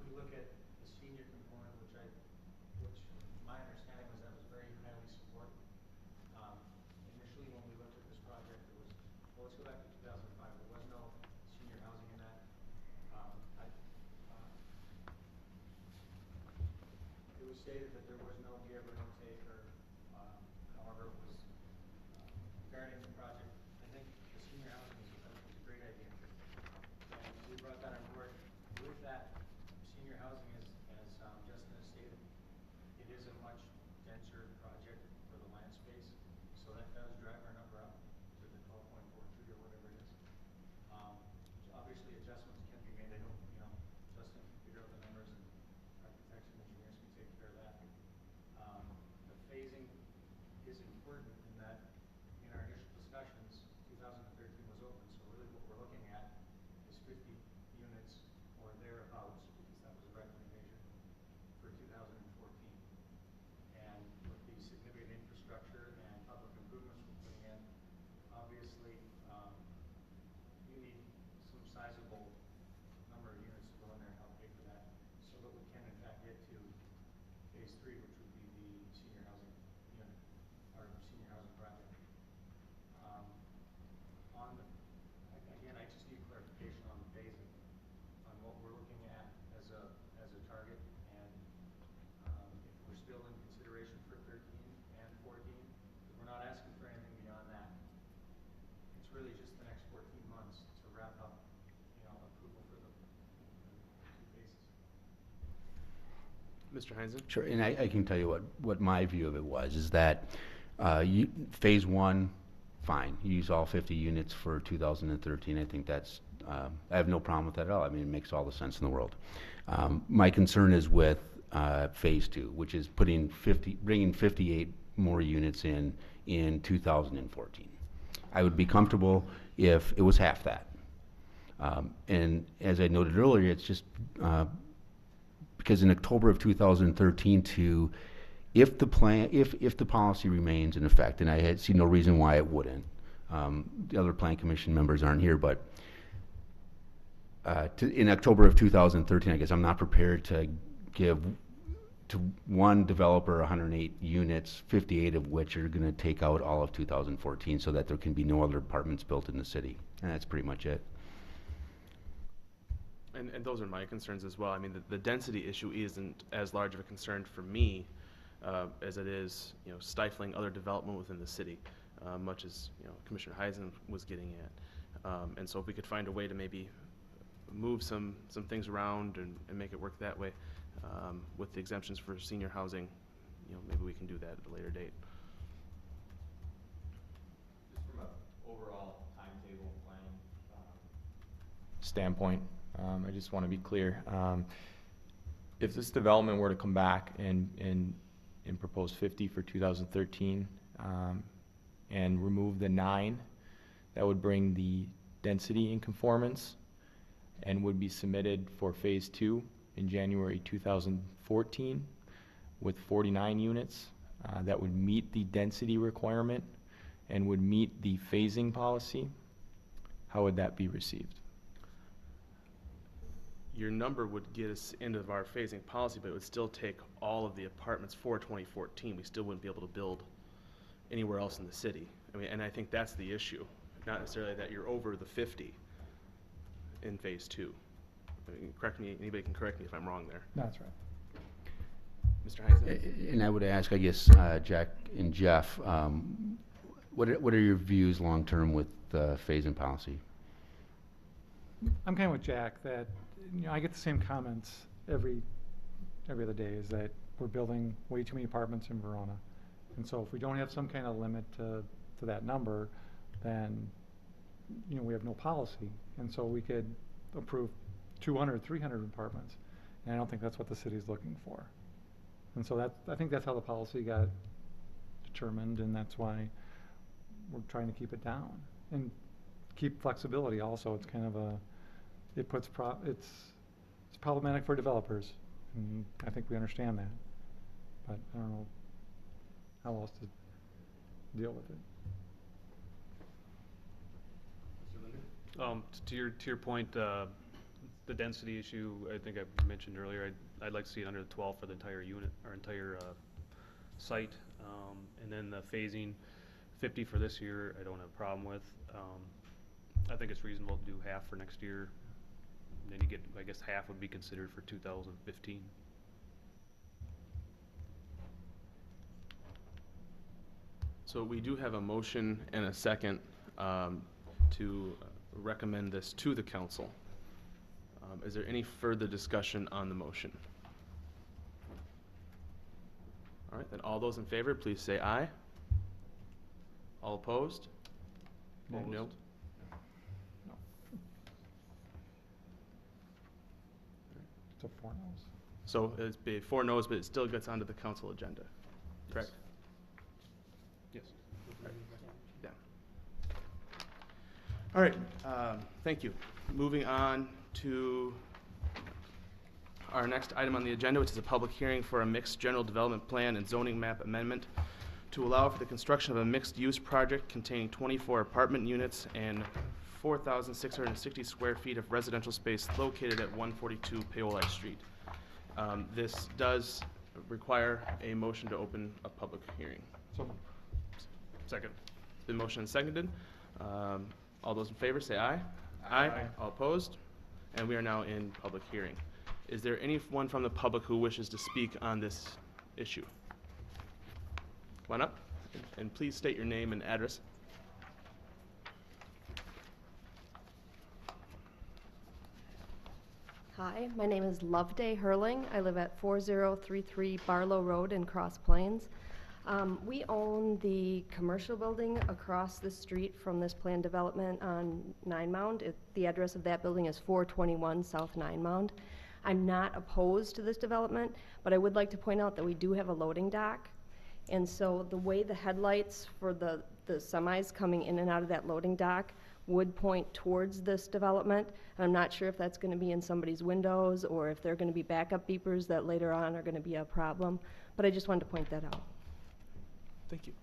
we look at the senior component, which my understanding was that was very highly supported. Initially, when we looked at this project, there was, well, let's go back to 2005, there was no senior housing in that. It was stated that there was no give or no take, or however it was regarding the project. I think the senior housing was a great idea. And we brought that on board. With that, senior housing is, as Justin has stated, it is a much denser project for the land space, so that does drive our number up to the 12.43 or whatever it is. Obviously, adjustments can be made. I don't, Justin can figure out the numbers, and architects and engineers can take care of that. The phasing is important in that, in our initial discussions, 2013 was open, so really what we're looking at is 50 units or thereabouts, because that was a recommendation for 2014. And with the significant infrastructure and public improvements we're putting in, obviously, you need some sizable number of units to go in there and help pay for that, so that we can in fact get to phase 3, which would be the senior housing unit, or senior housing project. Again, I just need clarification on the phasing, on what we're looking at as a target, and if we're still in consideration for 13 and 14, because we're not asking for anything beyond that. It's really just the next 14 months to wrap up, approval for the 2 phases. Mr. Heinzen? Sure, and I can tell you what my view of it was, is that phase 1, fine, use all 50 units for 2013. I think that's, I have no problem with that at all. I mean, it makes all the sense in the world. My concern is with phase 2, which is bringing 58 more units in 2014. I would be comfortable if it was half that. And as I noted earlier, it's just because in October of 2013 if the policy remains in effect, and I see no reason why it wouldn't. The other plan commission members aren't here, but in October of 2013, I guess I'm not prepared to give to one developer 108 units, 58 of which are going to take out all of 2014, so that there can be no other apartments built in the city, and that's pretty much it. And those are my concerns as well. I mean, the density issue isn't as large of a concern for me as it is, stifling other development within the city, much as, Commissioner Heisen was getting at. And so if we could find a way to maybe move some things around and make it work that way, with the exemptions for senior housing, maybe we can do that at a later date. Just from an overall timetable planning standpoint, I just want to be clear. If this development were to come back and propose 50 for 2013 and remove the 9, that would bring the density in conformance and would be submitted for phase 2 in January 2014. with 49 units that would meet the density requirement and would meet the phasing policy, how would that be received? Your number would get us into our phasing policy, but it would still take all of the apartments for 2014. We still wouldn't be able to build anywhere else in the city. I mean, and I think that's the issue, not necessarily that you're over the 50 in phase 2. I mean, correct me, anybody can correct me if I'm wrong there. That's right. Mr. Heisman? And I would ask, I guess, Jack and Jeff, what are your views long-term with the phasing policy? I'm kind of with Jack that, I get the same comments every other day, is that we're building way too many apartments in Verona. And so if we don't have some kind of limit to that number, then, we have no policy. And so we could approve 200, 300 apartments. And I don't think that's what the city's looking for. And so I think that's how the policy got determined, and that's why we're trying to keep it down. And keep flexibility also. It's kind of it's problematic for developers, and I think we understand that. But I don't know how else to deal with it. To your point, the density issue, I think I mentioned earlier, I'd like to see it under the 12 for the entire unit, or entire site. And then the phasing, 50 for this year, I don't have a problem with. I think it's reasonable to do half for next year. And then you get, I guess half would be considered for 2015. So we do have a motion and a second to recommend this to the council. Is there any further discussion on the motion? All right, then all those in favor, please say aye. All opposed? No. No. It's a 4 no's. So it's be 4 no's, but it still gets onto the council agenda, correct? Yes. Yeah. All right, thank you. Moving on to our next item on the agenda, which is a public hearing for a mixed general development plan and zoning map amendment to allow for the construction of a mixed-use project containing 24 apartment units and 4,660 square feet of residential space located at 142 Paoli Street. This does require a motion to open a public hearing. So, Second. It's been motioned and seconded. All those in favor say aye. Aye. All opposed? And we are now in public hearing. Is there anyone from the public who wishes to speak on this issue? Come on up, and please state your name and address. Hi, my name is Loveday Hurling. I live at 4033 Barlow Road in Cross Plains. We own the commercial building across the street from this planned development on Nine Mound. The address of that building is 421 South Nine Mound. I'm not opposed to this development, but I would like to point out that we do have a loading dock. And so the way the headlights for the semis coming in and out of that loading dock would point towards this development. And I'm not sure if that's going to be in somebody's windows or if they're going to be backup beepers that later on are going to be a problem. But I just wanted to point that out. Thank you.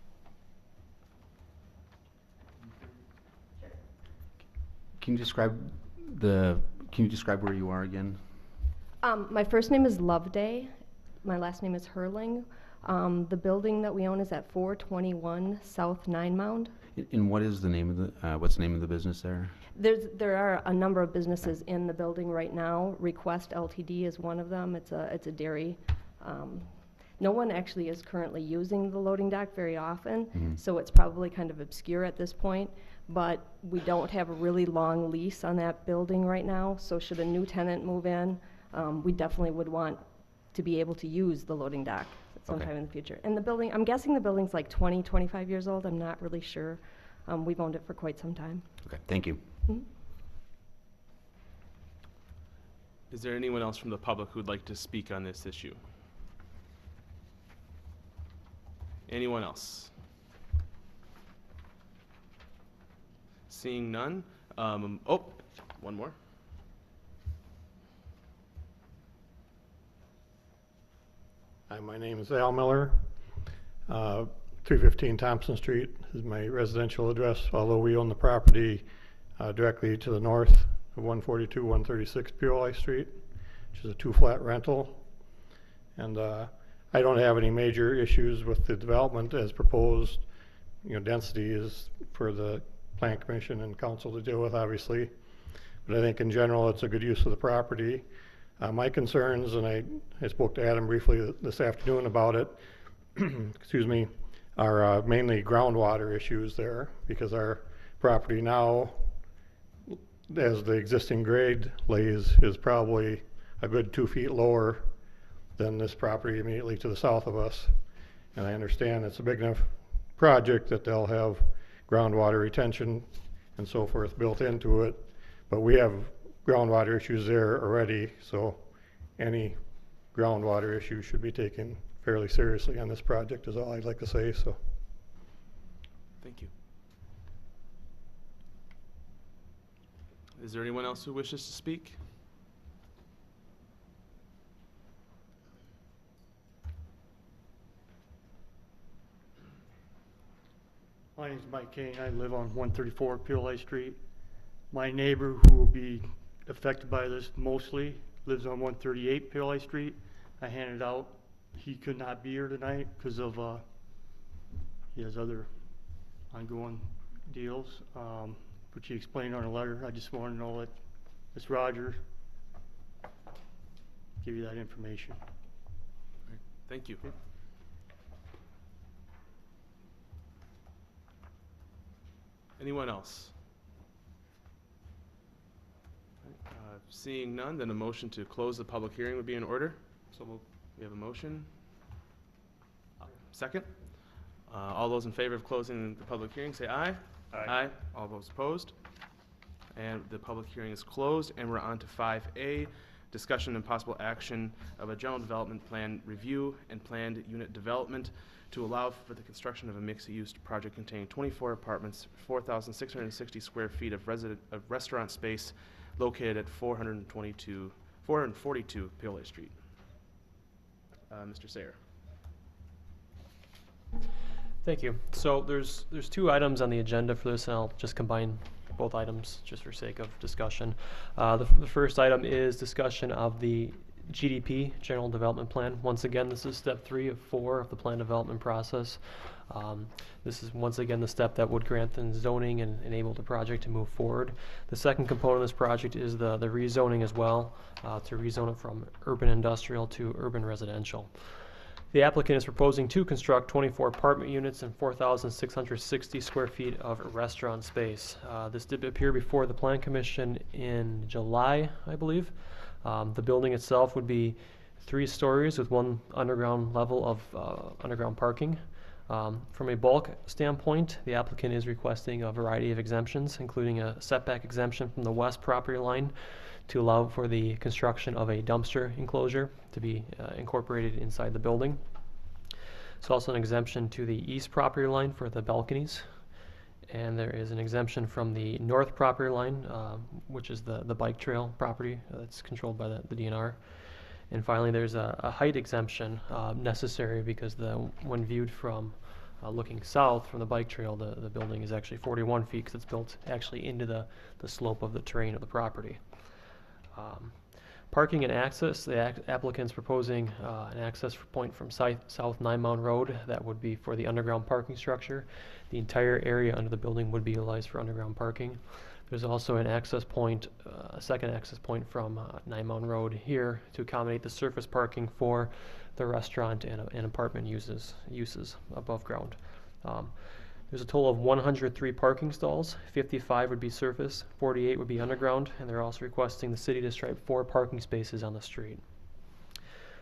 Can you describe where you are again? My first name is Loveday. My last name is Hurling. The building that we own is at 421 South Nine Mound. And what is the name of what's the name of the business there? There are a number of businesses in the building right now. Request Ltd. is one of them. It's a dairy. No one actually is currently using the loading dock very often, so it's probably kind of obscure at this point. But we don't have a really long lease on that building right now, so should a new tenant move in, we definitely would want to be able to use the loading dock sometime in the future. And the building, I'm guessing the building's like 20, 25 years old. I'm not really sure. We've owned it for quite some time. Okay, thank you. Is there anyone else from the public who'd like to speak on this issue? Anyone else? Seeing none. Oh, one more. Hi, my name is Al Miller. 315 Thompson Street is my residential address, although we own the property directly to the north of 142, 136 POI Street, which is a 2-flat rental. And I don't have any major issues with the development as proposed. You know, density is for the Plan Commission and Council to deal with, obviously. But I think in general, it's a good use of the property. My concerns, and I spoke to Adam briefly this afternoon about it, excuse me, are mainly groundwater issues there, because our property now, as the existing grade lays, is probably a good 2 feet lower than this property immediately to the south of us. And I understand it's a big enough project that they'll have groundwater retention and so forth built into it. But we have groundwater issues there already, so any groundwater issue should be taken fairly seriously on this project is all I'd like to say. So, Thank you. Is there anyone else who wishes to speak? My name is Mike Kane. I live on 134 PLA Street. My neighbor who will be affected by this mostly lives on 138 PLA Street. I handed out, he could not be here tonight because of he has other ongoing deals, which he explained on a letter. I just want to know that Ms. Rogers give you that information. All right. Thank you. Anyone else? Seeing none, then a motion to close the public hearing would be in order. So moved. We have a motion. Second. All those in favor of closing the public hearing, say aye. Aye. All those opposed? And the public hearing is closed, and we're on to 5A, discussion and possible action of a general development plan review and planned unit development to allow for the construction of a mixed-use project containing 24 apartments, 4,660 square feet of restaurant space located at 442 PLA Street. Mr. Sayer. Thank you. So there's 2 items on the agenda for this, and I'll just combine both items just for sake of discussion. The first item is discussion of the GDP, General Development Plan. Once again, this is step 3 of 4 of the plan development process. This is once again the step that would grant the zoning and enable the project to move forward. The second component of this project is the rezoning as well, to rezone it from urban industrial to urban residential. The applicant is proposing to construct 24 apartment units and 4,660 square feet of restaurant space. This did appear before the Plan Commission in July, I believe. The building itself would be 3 stories with 1 underground level of underground parking. From a bulk standpoint, the applicant is requesting a variety of exemptions, including a setback exemption from the west property line to allow for the construction of a dumpster enclosure to be incorporated inside the building. There's also an exemption to the east property line for the balconies. And there is an exemption from the north property line, which is the bike trail property that's controlled by the DNR. And finally, there's a height exemption necessary because when viewed from looking south from the bike trail, the building is actually 41 feet because it's built actually into the slope of the terrain of the property. Parking and access, the applicant's proposing an access point from South Nine Mound Road that would be for the underground parking structure. The entire area under the building would be utilized for underground parking. There's also an access point, a second access point from Nine Mound Road here to accommodate the surface parking for the restaurant and apartment uses above ground. There's a total of 103 parking stalls. 55 would be surface, 48 would be underground, and they're also requesting the city to stripe 4 parking spaces on the street.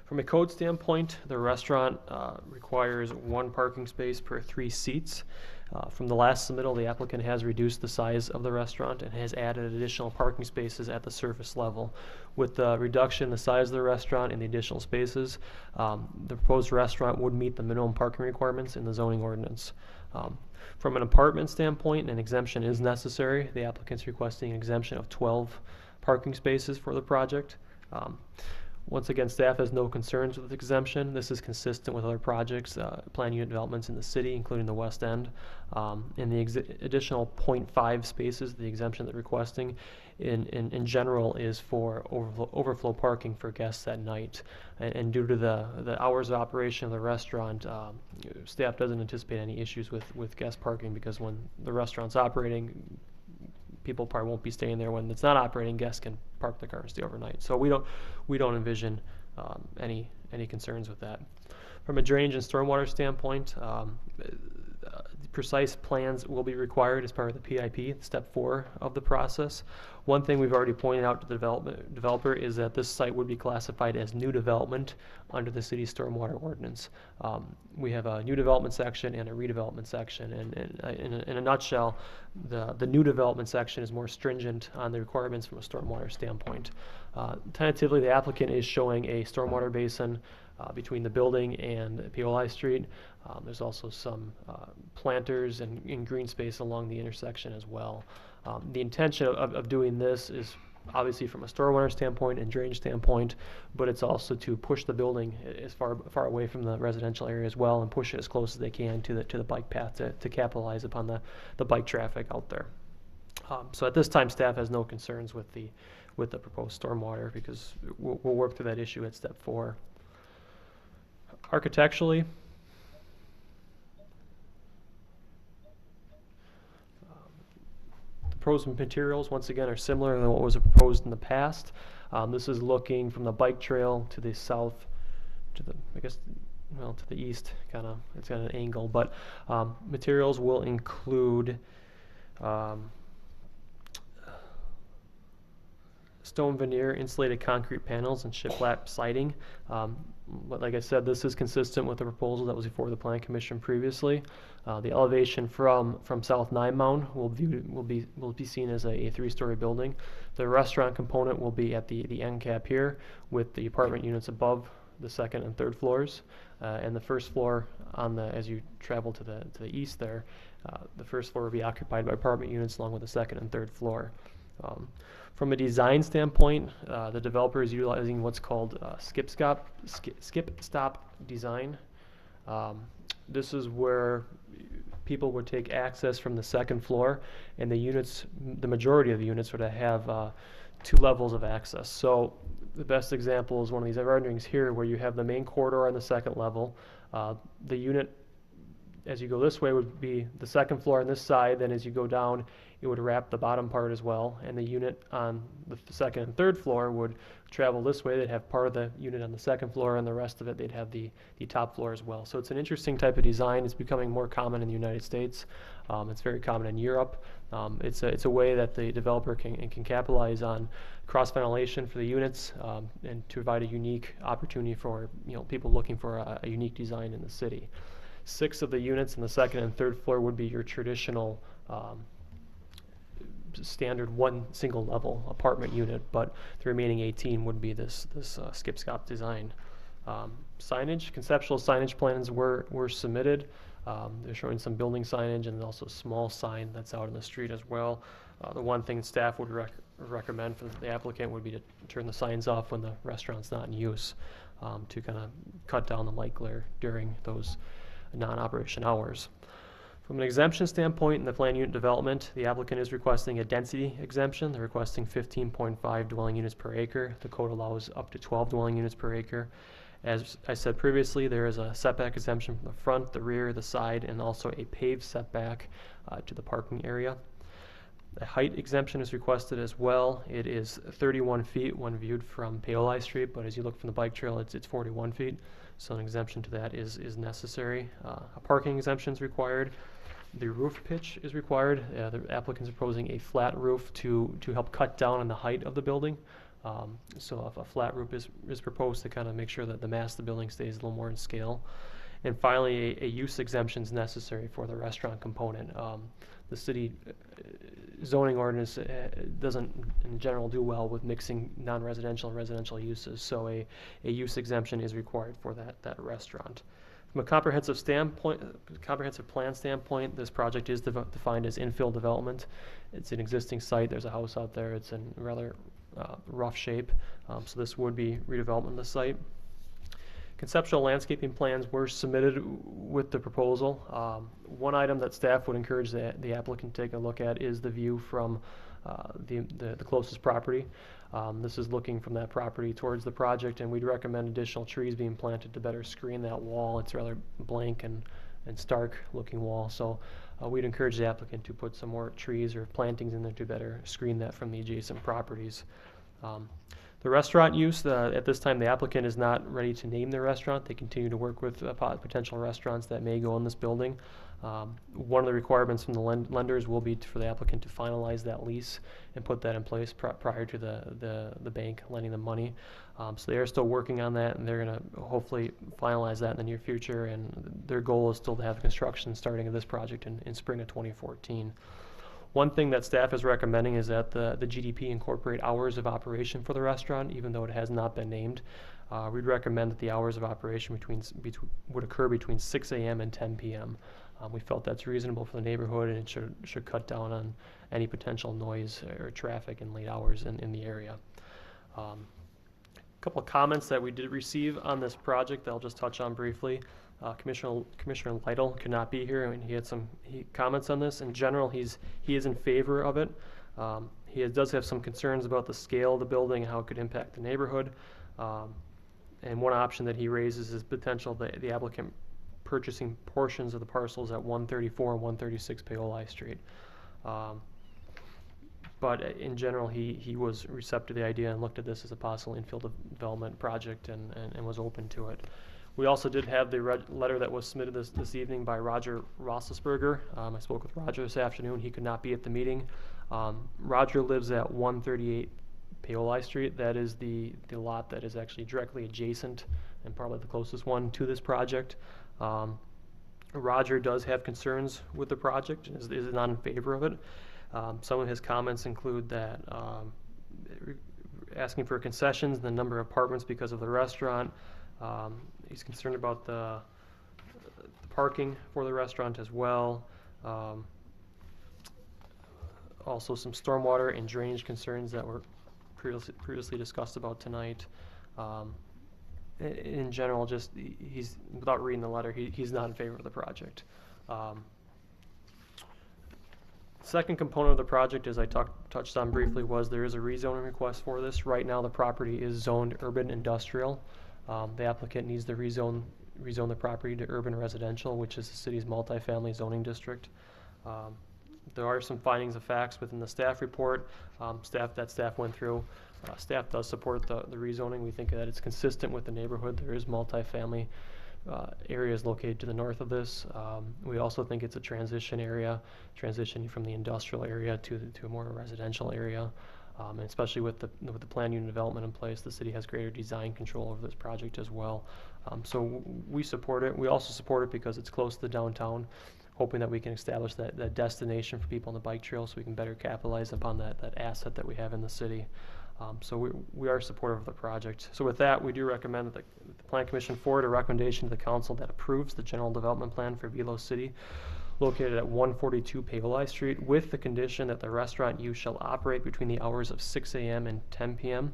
From a code standpoint, the restaurant requires 1 parking space per 3 seats. From the last submittal, the applicant has reduced the size of the restaurant and has added additional parking spaces at the surface level. With the reduction in the size of the restaurant and the additional spaces, the proposed restaurant would meet the minimum parking requirements in the zoning ordinance. From an apartment standpoint, an exemption is necessary. The applicant's requesting an exemption of 12 parking spaces for the project. Once again, staff has no concerns with exemption. This is consistent with other projects, planned unit developments in the city, including the West End. And the additional 0.5 spaces, the exemption they're requesting, in general is for overflow parking for guests at night. And due to the hours of operation of the restaurant, staff doesn't anticipate any issues with guest parking, because when the restaurant's operating, people probably won't be staying there. When it's not operating, guests can park their car and stay overnight. So we don't envision any concerns with that. From a drainage and stormwater standpoint, precise plans will be required as part of the PIP, step 4 of the process. One thing we've already pointed out to the developer is that this site would be classified as new development under the city's stormwater ordinance. We have a new development section and a redevelopment section, and in a nutshell, the new development section is more stringent on the requirements from a stormwater standpoint. Tentatively, the applicant is showing a stormwater basin between the building and POI Street. There's also some planters and green space along the intersection as well. The intention of doing this is obviously from a stormwater standpoint and drainage standpoint, but it's also to push the building as far away from the residential area as well, and push it as close as they can to the bike path to capitalize upon the bike traffic out there. So at this time, staff has no concerns with the proposed stormwater, because we'll work through that issue at step 4. Architecturally, the proposed materials, once again, are similar than what was proposed in the past. This is looking from the bike trail to the south, to the east, it's got an angle, but materials will include stone veneer, insulated concrete panels, and shiplap siding. But like I said, this is consistent with the proposal that was before the Plan Commission previously. The elevation from South Nine Mound will be seen as a 3-story building. The restaurant component will be at the end cap here, with the apartment units above the 2nd and 3rd floors, and the 1st floor as you travel to the east there, the 1st floor will be occupied by apartment units along with the 2nd and 3rd floor. From a design standpoint, the developer is utilizing what's called skip-stop design. This is where people would take access from the 2nd floor, and the majority of the units would have 2 levels of access. So the best example is one of these renderings here, where you have the main corridor on the 2nd level. The unit, as you go this way, would be the 2nd floor on this side. Then as you go down, it would wrap the bottom part as well, and the unit on the 2nd and 3rd floor would travel this way. They'd have part of the unit on the 2nd floor, and the rest of it they'd have the top floor as well. So it's an interesting type of design. It's becoming more common in the United States. It's very common in Europe. It's a way that the developer can capitalize on cross ventilation for the units, and to provide a unique opportunity for people looking for a unique design in the city. 6 of the units in the 2nd and 3rd floor would be your traditional standard 1 single level apartment unit, but the remaining 18 would be this skip-stop design. Signage, conceptual signage plans were submitted. They're showing some building signage and also a small sign that's out in the street as well. The one thing staff would recommend for the applicant would be to turn the signs off when the restaurant's not in use, to kind of cut down the light glare during those non-operation hours. From an exemption standpoint in the planned unit development, the applicant is requesting a density exemption. They're requesting 15.5 dwelling units per acre. The code allows up to 12 dwelling units per acre. As I said previously, there is a setback exemption from the front, the rear, the side, and also a paved setback to the parking area. A height exemption is requested as well. It is 31 feet when viewed from POI Street, but as you look from the bike trail, it's 41 feet. So an exemption to that is necessary. A parking exemption is required. The roof pitch is required. The applicant is proposing a flat roof to help cut down on the height of the building. So if a flat roof is proposed to kind of make sure that the mass of the building stays a little more in scale. And finally, a use exemption is necessary for the restaurant component. The city zoning ordinance doesn't in general do well with mixing non-residential and residential uses, so a use exemption is required for that restaurant. From a comprehensive plan standpoint, this project is defined as infill development. It's an existing site. There's a house out there. It's in rather rough shape. So this would be redevelopment of the site. Conceptual landscaping plans were submitted with the proposal. One item that staff would encourage the applicant to take a look at is the view from the closest property. This is looking from that property towards the project, and we'd recommend additional trees being planted to better screen that wall. It's rather blank and stark looking wall, so we'd encourage the applicant to put some more trees or plantings in there to better screen that from the adjacent properties. The restaurant use, at this time the applicant is not ready to name their restaurant. They continue to work with potential restaurants that may go in this building. One of the requirements from the lenders will be for the applicant to finalize that lease and put that in place prior to the bank lending them money. So they are still working on that, and they're going to hopefully finalize that in the near future, and their goal is still to have construction starting of this project in spring of 2014. One thing that staff is recommending is that the GDP incorporate hours of operation for the restaurant, even though it has not been named. We'd recommend that the hours of operation would occur between 6 a.m. and 10 p.m. We felt that's reasonable for the neighborhood, and it should cut down on any potential noise or traffic in late hours in the area. A couple of comments that we did receive on this project that I'll just touch on briefly. Commissioner Lytle could not be here, and he had some comments on this. In general, he is in favor of it. He does have some concerns about the scale of the building and how it could impact the neighborhood. And one option that he raises is potential the applicant purchasing portions of the parcels at 134 and 136 Paoli Street. But in general, he was receptive to the idea and looked at this as a possible infill development project and was open to it. We also did have the letter that was submitted this evening by Roger Roethlisberger. I spoke with Roger this afternoon. He could not be at the meeting. Roger lives at 138 Paoli Street. That is the lot that is actually directly adjacent and probably the closest one to this project. Roger does have concerns with the project and is not in favor of it. Some of his comments include that asking for concessions, the number of apartments because of the restaurant. He's concerned about the parking for the restaurant as well. Also some stormwater and drainage concerns that were previously discussed about tonight. In general, just he's, without reading the letter, he's not in favor of the project. Second component of the project, as I touched on briefly, was there is a rezoning request for this. Right now the property is zoned urban industrial. The applicant needs to rezone the property to urban residential, which is the city's multifamily zoning district. There are some findings of facts within the staff report. Staff went through. Staff does support the rezoning. We think that it's consistent with the neighborhood. There is multifamily areas located to the north of this. We also think it's a transition area, transitioning from the industrial area to a more residential area. And especially with the plan unit development in place, the city has greater design control over this project as well. So we support it. We also support it because it's close to the downtown, hoping that we can establish that destination for people on the bike trail so we can better capitalize upon that asset that we have in the city. So we are supportive of the project. So with that, we do recommend that the Plan Commission forward a recommendation to the council that approves the general development plan for Velo City, located at 142 Paoli Street, with the condition that the restaurant use shall operate between the hours of 6 a.m. and 10 p.m.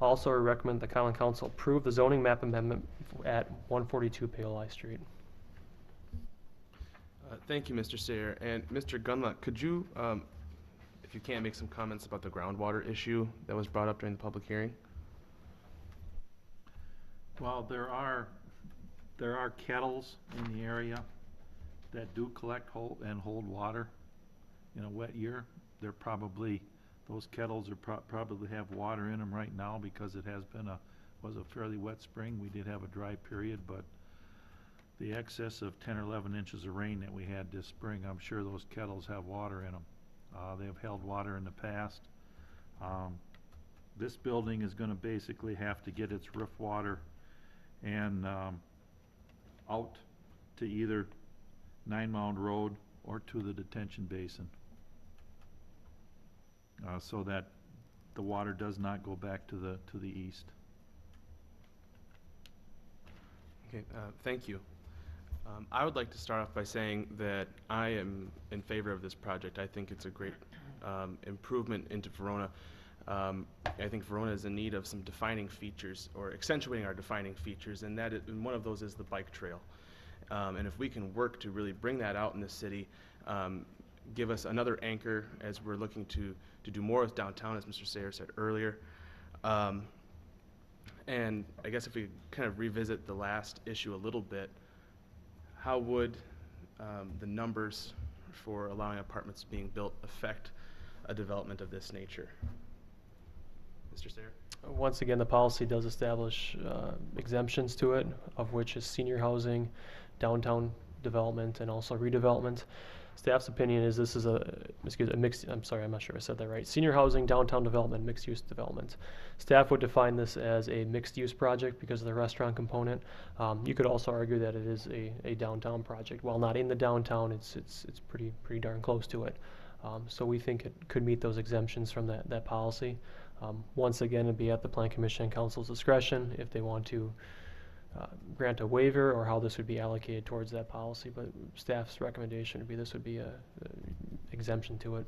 Also, I recommend the Common Council approve the zoning map amendment at 142 Paoli Street. Thank you, Mr. Sayer. And Mr. Gunla, could you, if you can't, make some comments about the groundwater issue that was brought up during the public hearing? Well, there are kettles in the area that do collect and hold water in a wet year. Those kettles probably have water in them right now because it was a fairly wet spring. We did have a dry period, but the excess of 10 or 11 inches of rain that we had this spring, I'm sure those kettles have water in them. They have held water in the past. This building is going to basically have to get its roof water and out to either Nine Mound Road or to the detention basin, so that the water does not go back to the east. Okay, thank you. I would like to start off by saying that I am in favor of this project. I think it's a great improvement into Verona. I think Verona is in need of some defining features, or accentuating our defining features, and and one of those is the bike trail. And if we can work to really bring that out in the city, give us another anchor as we're looking to do more with downtown, as Mr. Sayer said earlier. And I guess if we kind of revisit the last issue a little bit, how would the numbers for allowing apartments being built affect a development of this nature? Mr. Sayer? Once again, the policy does establish exemptions to it, of which is senior housing, downtown development, and also redevelopment. Staff's opinion is this is a mixed, I'm sorry, I'm not sure if I said that right. Senior housing, downtown development, mixed-use development. Staff would define this as a mixed-use project because of the restaurant component. You could also argue that it is a downtown project. While not in the downtown, it's pretty darn close to it. So we think it could meet those exemptions from that policy. Once again, it'd be at the Plan Commission and Council's discretion if they want to grant a waiver or how this would be allocated towards that policy, but staff's recommendation would be this would be a exemption to it.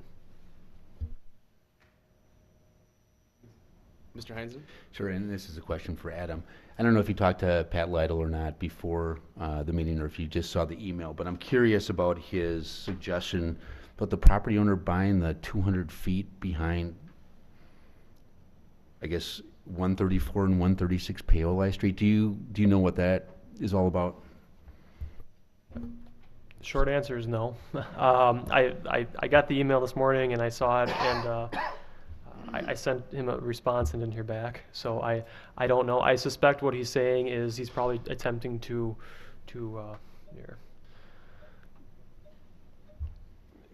Mr. Heinzen? Sure, and this is a question for Adam. I don't know if you talked to Pat Lytle or not before the meeting, or if you just saw the email, but I'm curious about his suggestion about the property owner buying the 200 feet behind, I guess, 134 and 136 Paoli Street. Do you know what that is all about? Short answer is no. I got the email this morning and I saw it, and I sent him a response and didn't hear back. So I don't know. I suspect what he's saying is he's probably attempting to here.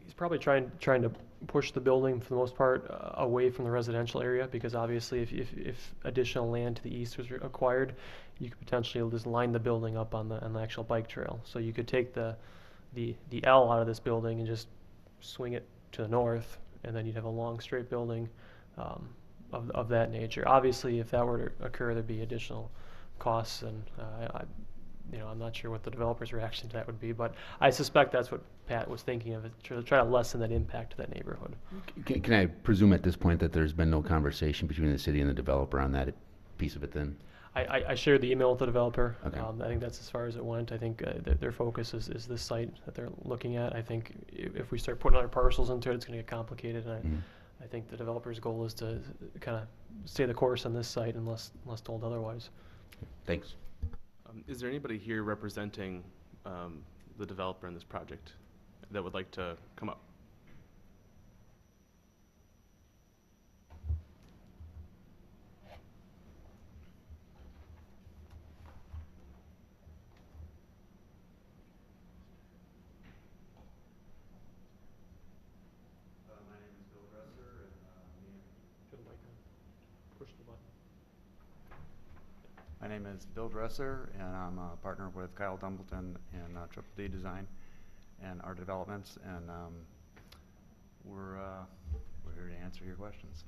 He's probably trying to push the building for the most part away from the residential area, because obviously if additional land to the east was acquired, you could potentially just line the building up on the actual bike trail. So you could take the L out of this building and just swing it to the north, and then you'd have a long straight building of that nature. Obviously, if that were to occur, there'd be additional costs, and I'm not sure what the developer's reaction to that would be, but I suspect that's what Pat was thinking of, to try to lessen that impact to that neighborhood. Can I presume at this point that there's been no conversation between the city and the developer on that piece of it then? I shared the email with the developer. Okay. I think that's as far as it went. I think their focus is this site that they're looking at. I think if we start putting other parcels into it, it's going to get complicated. And I think the developer's goal is to kind of stay the course on this site unless told otherwise. Thanks. Is there anybody here representing the developer in this project that would like to come up? My name is Bill Dresser, My name is Bill Dresser, and I'm a partner with Kyle Dumbleton in Triple D Design and our developments, and we're here to answer your questions.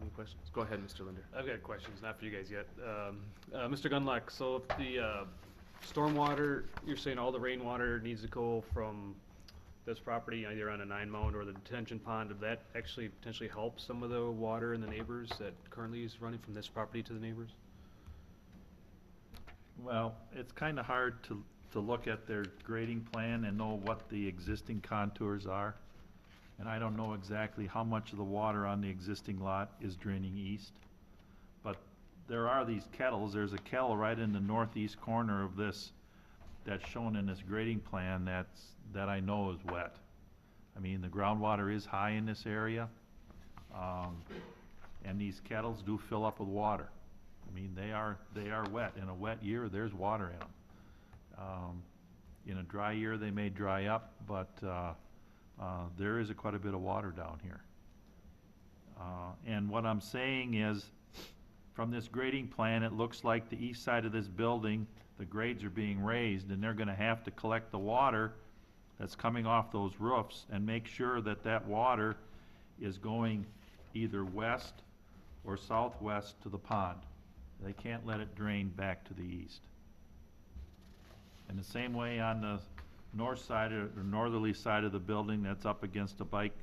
Any questions? Go ahead, Mr. Linder. I've got questions, not for you guys yet. Mr. Gunlock, so if the stormwater, you're saying all the rainwater needs to go from this property either on a 9 mound or the detention pond, would that actually potentially help some of the water in the neighbors that currently is running from this property to the neighbors? Well, it's kind of hard to look at their grading plan and know what the existing contours are. And I don't know exactly how much of the water on the existing lot is draining east. But there are these kettles. There's a kettle right in the northeast corner of this that's shown in this grading plan that I know is wet. I mean, the groundwater is high in this area, and these kettles do fill up with water. I mean, they are wet. In a wet year, there's water in them. In a dry year, they may dry up, but there is quite a bit of water down here. And what I'm saying is, from this grading plan, it looks like the east side of this building, the grades are being raised, and they're going to have to collect the water that's coming off those roofs and make sure that that water is going either west or southwest to the pond. They can't let it drain back to the east. And the same way on the north side or northerly side of the building that's up against the bike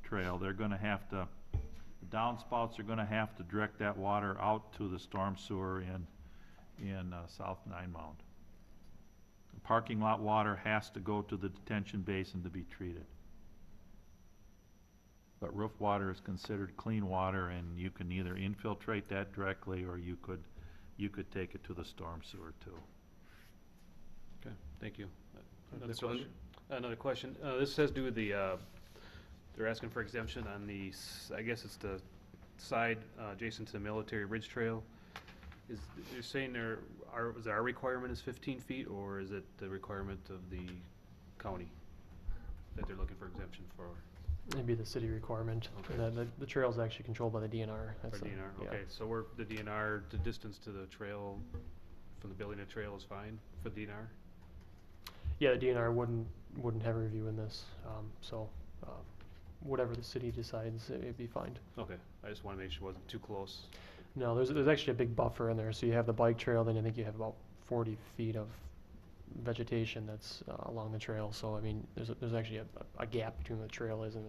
trail, they're gonna have to, the downspouts are gonna have to direct that water out to the storm sewer in South Nine Mound. The parking lot water has to go to the detention basin to be treated. But roof water is considered clean water, and you can either infiltrate that directly, or you could take it to the storm sewer too. Okay, thank you. Another Mr. Linder? question. Another question. This has to do with the, they're asking for exemption on the, I guess it's the side adjacent to the military ridge trail. You're saying is our requirement is 15 feet, or is it the requirement of the county that they're looking for exemption for? It'd be the city requirement. Okay. And the trail's actually controlled by the DNR. Or That's the- DNR, yeah. okay, so we're, the DNR, the distance to the trail, from the building to trail is fine for the DNR? Yeah, the DNR wouldn't have a review in this, so whatever the city decides, it'd be fine. Okay, I just wanna make sure it wasn't too close. No, there's actually a big buffer in there, so you have the bike trail, then I think you have about 40 feet of vegetation that's along the trail, so I mean, there's actually a gap between the trail is and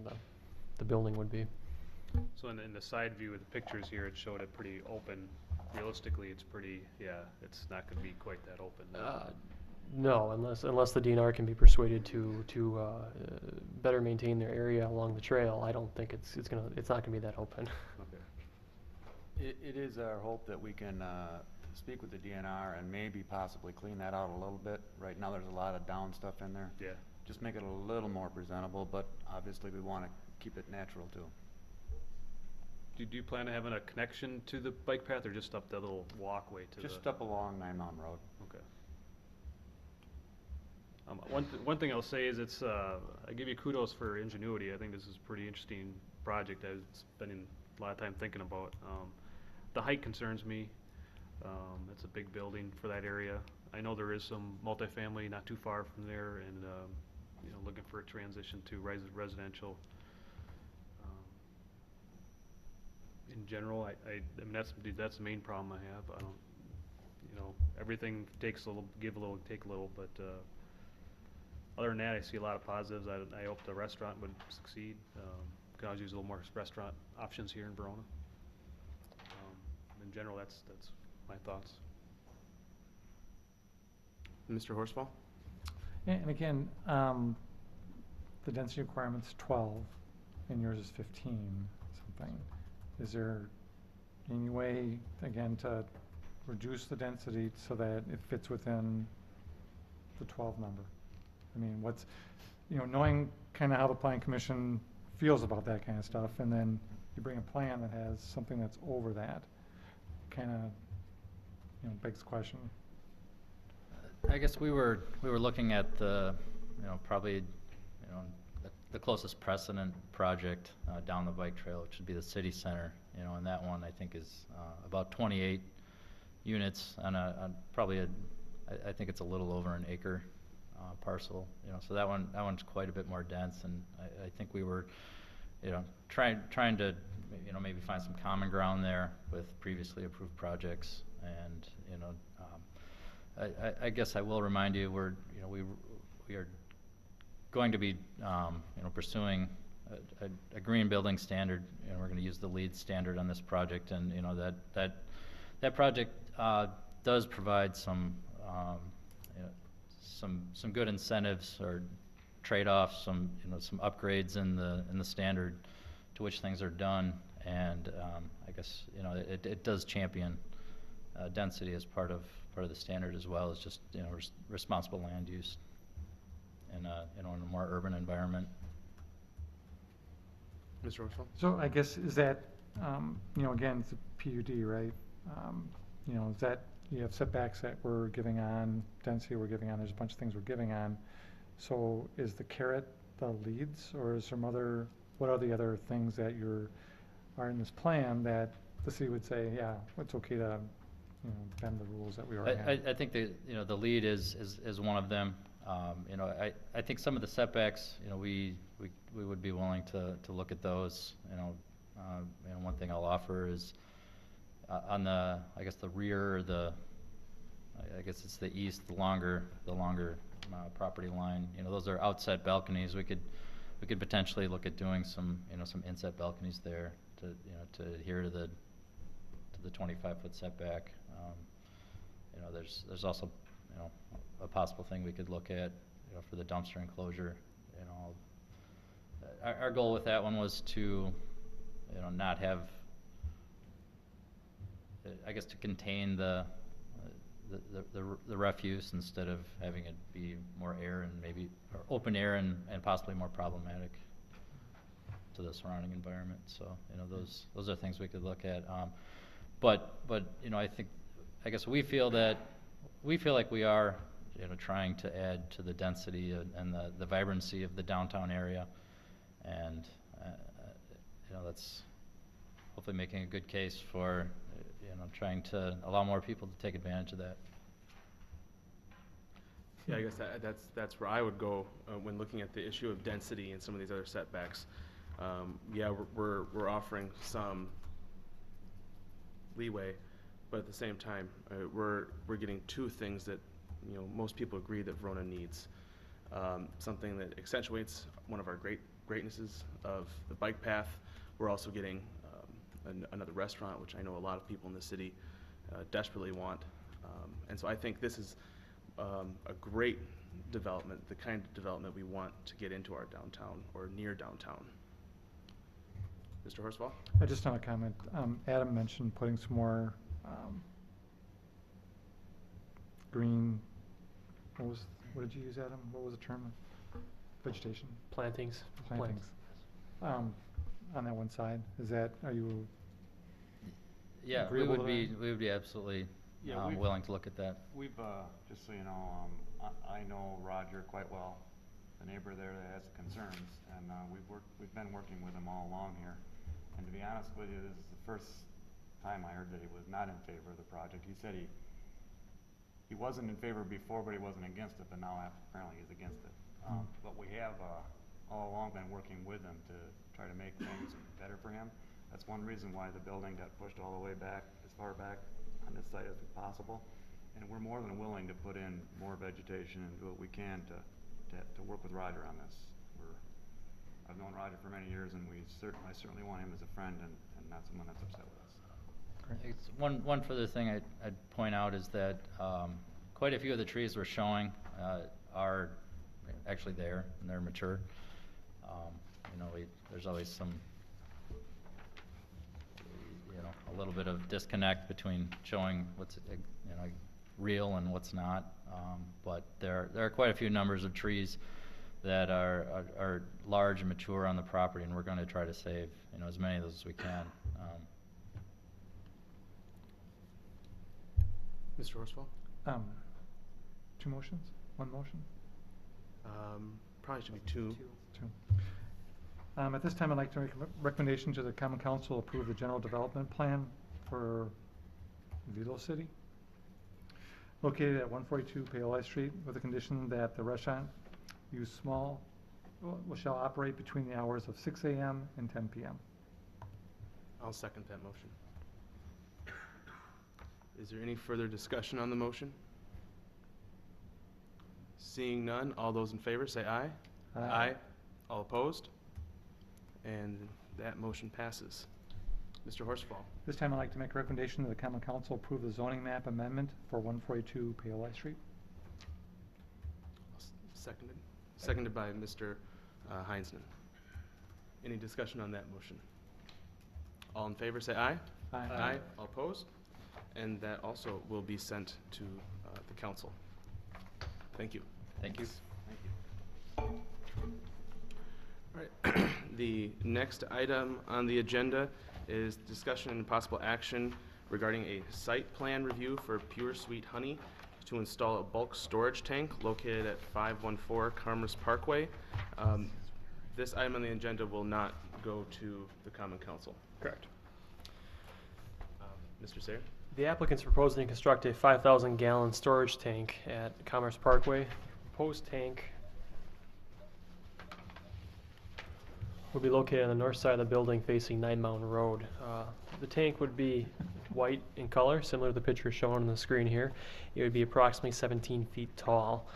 the building would be. So in the side view of the pictures here, it showed it pretty open. Realistically, it's pretty, yeah, it's not gonna be quite that open. No, unless the DNR can be persuaded to better maintain their area along the trail, I don't think it's not gonna be that open. Okay. It is our hope that we can speak with the DNR and maybe possibly clean that out a little bit. Right now, there's a lot of down stuff in there. Yeah. Just make it a little more presentable, but obviously we want to keep it natural too. Do you plan on having a connection to the bike path, or just up the little walkway to the? Just up along Nine Mountain Road. Okay. One thing I'll say is it's, I give you kudos for ingenuity. I think this is a pretty interesting project. I've spending a lot of time thinking about. The height concerns me. It's a big building for that area. I know there is some multifamily not too far from there, and you know, looking for a transition to residential. In general, I mean, that's the main problem I have. I don't, you know, everything takes a little, give a little, take a little, but other than that, I see a lot of positives. I hope the restaurant would succeed. Can always use a little more restaurant options here in Verona. In general, that's my thoughts. Mr. Horsfall? And again, the density requirement's 12, and yours is 15 something. Is there any way, again, to reduce the density so that it fits within the 12 number? I mean, what's, you know, knowing kind of how the planning commission feels about that kind of stuff, and then you bring a plan that has something that's over that, kind of, you know, begs the question. I guess we were looking at the, you know, probably, you know, the closest precedent project down the bike trail, which would be the city center, you know, and that one I think is about 28 units on probably I think it's a little over an acre parcel, you know, so that one's quite a bit more dense, and I think we were, you know, trying to, you know, maybe find some common ground there with previously approved projects, and you know, I guess I will remind you, you know, we are going to be, you know, pursuing a green building standard, and we're going to use the LEED standard on this project, and you know, that project does provide some, you know, some good incentives or trade-offs, some, you know, some upgrades in the standard to which things are done, and I guess, you know, it does champion density as part of the standard, as well as just, you know, responsible land use in a, you know, in a more urban environment. Mr. Horsfall? So I guess is that, you know, again, it's a PUD, right? You know, is that, you have setbacks that we're giving on, density we're giving on, there's a bunch of things we're giving on. So is the carrot the leads, or is some other, what are the other things that are in this plan that the city would say, yeah, it's okay to, you know, bend the rules that we already have? I think the, you know, the lead is one of them. You know, I think some of the setbacks, you know, we would be willing to look at those. You know, one thing I'll offer is on the, I guess the rear, or I guess it's the east, the longer property line. You know, those are outside balconies. We we could potentially look at doing some, some inset balconies there to, to adhere to the 25-foot setback. There's also, a possible thing we could look at, for the dumpster enclosure. Our goal with that one was to, not have, I guess, to contain the refuse instead of having it be more air and maybe, or open air and possibly more problematic to the surrounding environment. So, those are things we could look at. But I guess we feel like we are, trying to add to the density and the vibrancy of the downtown area. And, that's hopefully making a good case for, trying to allow more people to take advantage of that. Yeah, I guess that's where I would go when looking at the issue of density and some of these other setbacks. Yeah, we're offering some leeway, but at the same time, we're getting two things that most people agree that Verona needs. Something that accentuates one of our greatnesses of the bike path. We're also getting another restaurant, which I know a lot of people in the city desperately want. And so I think this is a great development, the kind of development we want to get into our downtown or near downtown. Mr. Horsfall? I just want to comment. Adam mentioned putting some more green. What did you use, Adam? What was the term? Vegetation. Plantings. Plantings. On that one side. Are you? Yeah, we would be absolutely willing to look at that. We've, just so you know, I know Roger quite well, the neighbor there that has concerns, and we've been working with him all along here. And to be honest with you, this is the first time I heard that he was not in favor of the project. He said he wasn't in favor before, but he wasn't against it, but now apparently he's against it. But we have all along been working with him to try to make things better for him. That's one reason why the building got pushed all the way back, as far back on this site as possible. And we're more than willing to put in more vegetation and do what we can to work with Roger on this. I've known Roger for many years, and I certainly want him as a friend and not someone that's upset with us. It's one further thing I'd point out is that quite a few of the trees we're showing are actually there and they're mature. There's always some, a little bit of disconnect between showing what's real and what's not. But there are quite a few numbers of trees that are large and mature on the property, and we're going to try to save as many of those as we can. Mr. Horsfall? 2 motions? 1 motion? Probably should be two. At this time, I'd like to make a recommendation to the Common Council approve the general development plan for Velo City, located at 142 Paoli Street, with the condition that the restaurant shall operate between the hours of 6 a.m. and 10 p.m. I'll second that motion. Is there any further discussion on the motion? Seeing none, all those in favor say aye. Aye. All opposed? And that motion passes. Mr. Horsfall? This time, I'd like to make a recommendation that the Common Council approve the zoning map amendment for 142 Paoli Street. Seconded. Seconded by Mr. Heinsman. Any discussion on that motion? All in favor say aye. Aye. All opposed? And that also will be sent to the council. Thank you. Thank you. Thank you. All right. The next item on the agenda is discussion and possible action regarding a site plan review for Pure Sweet Honey to install a bulk storage tank located at 514 Commerce Parkway. This item on the agenda will not go to the Common Council. Correct. Mr. Sayre? The applicant's proposing to construct a 5,000-gallon storage tank at Commerce Parkway. Proposed tank will be located on the north side of the building facing 9 Mountain Road. The tank would be white in color, similar to the picture shown on the screen here. It would be approximately 17 feet tall.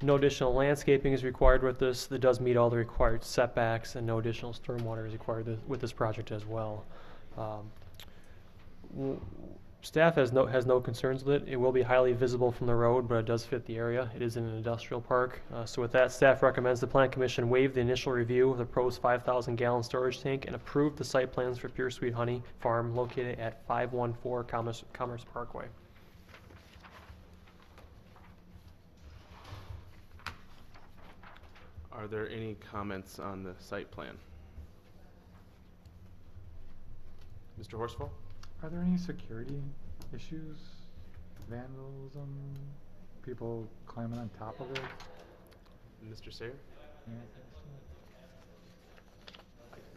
No additional landscaping is required with this. It does meet all the required setbacks, and no additional stormwater is required with this project as well. Staff has no concerns with it. It will be highly visible from the road, but it does fit the area. It is in an industrial park. So with that, staff recommends the Plan Commission waive the initial review of the proposed 5,000 gallon storage tank and approve the site plans for Pure Sweet Honey Farm located at 514 Commerce Parkway. Are there any comments on the site plan? Mr. Horsfall? Are there any security issues, vandalism, people climbing on top of it? Mr. Sayer?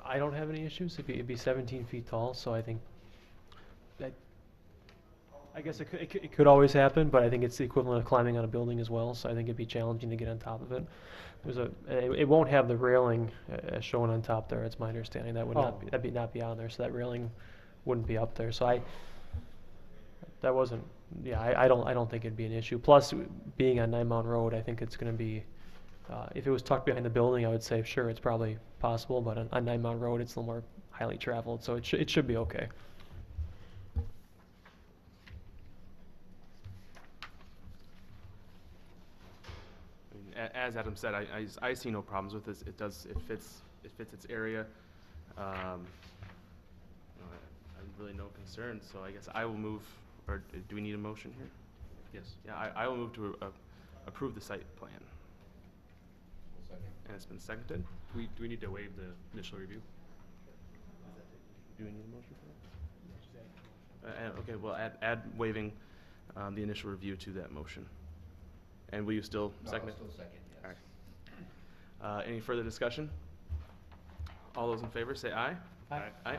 I don't have any issues. It'd be 17 feet tall, so I think that, I guess it could always happen, but I think it's the equivalent of climbing on a building as well, so I think it'd be challenging to get on top of it. It won't have the railing as shown on top there, it's my understanding. That would not be on there, so that railing wouldn't be up there. So I don't think it'd be an issue. Plus, being on 9 Mountain Road, I think it's going to be, if it was tucked behind the building, I would say sure, it's probably possible, but on 9 Mountain Road, it's a little more highly traveled, so it should be okay. As Adam said, I see no problems with this. It fits its area. I have really no concerns, so I guess I will move, or do we need a motion here? Yes. Yeah, I will move to approve the site plan. And it's been seconded. Do we need to waive the initial review? Do we need a motion for that? Okay, well, add waiving the initial review to that motion. And will you still second it? Still second, yes. All right. Any further discussion? All those in favor say aye. Aye. Aye.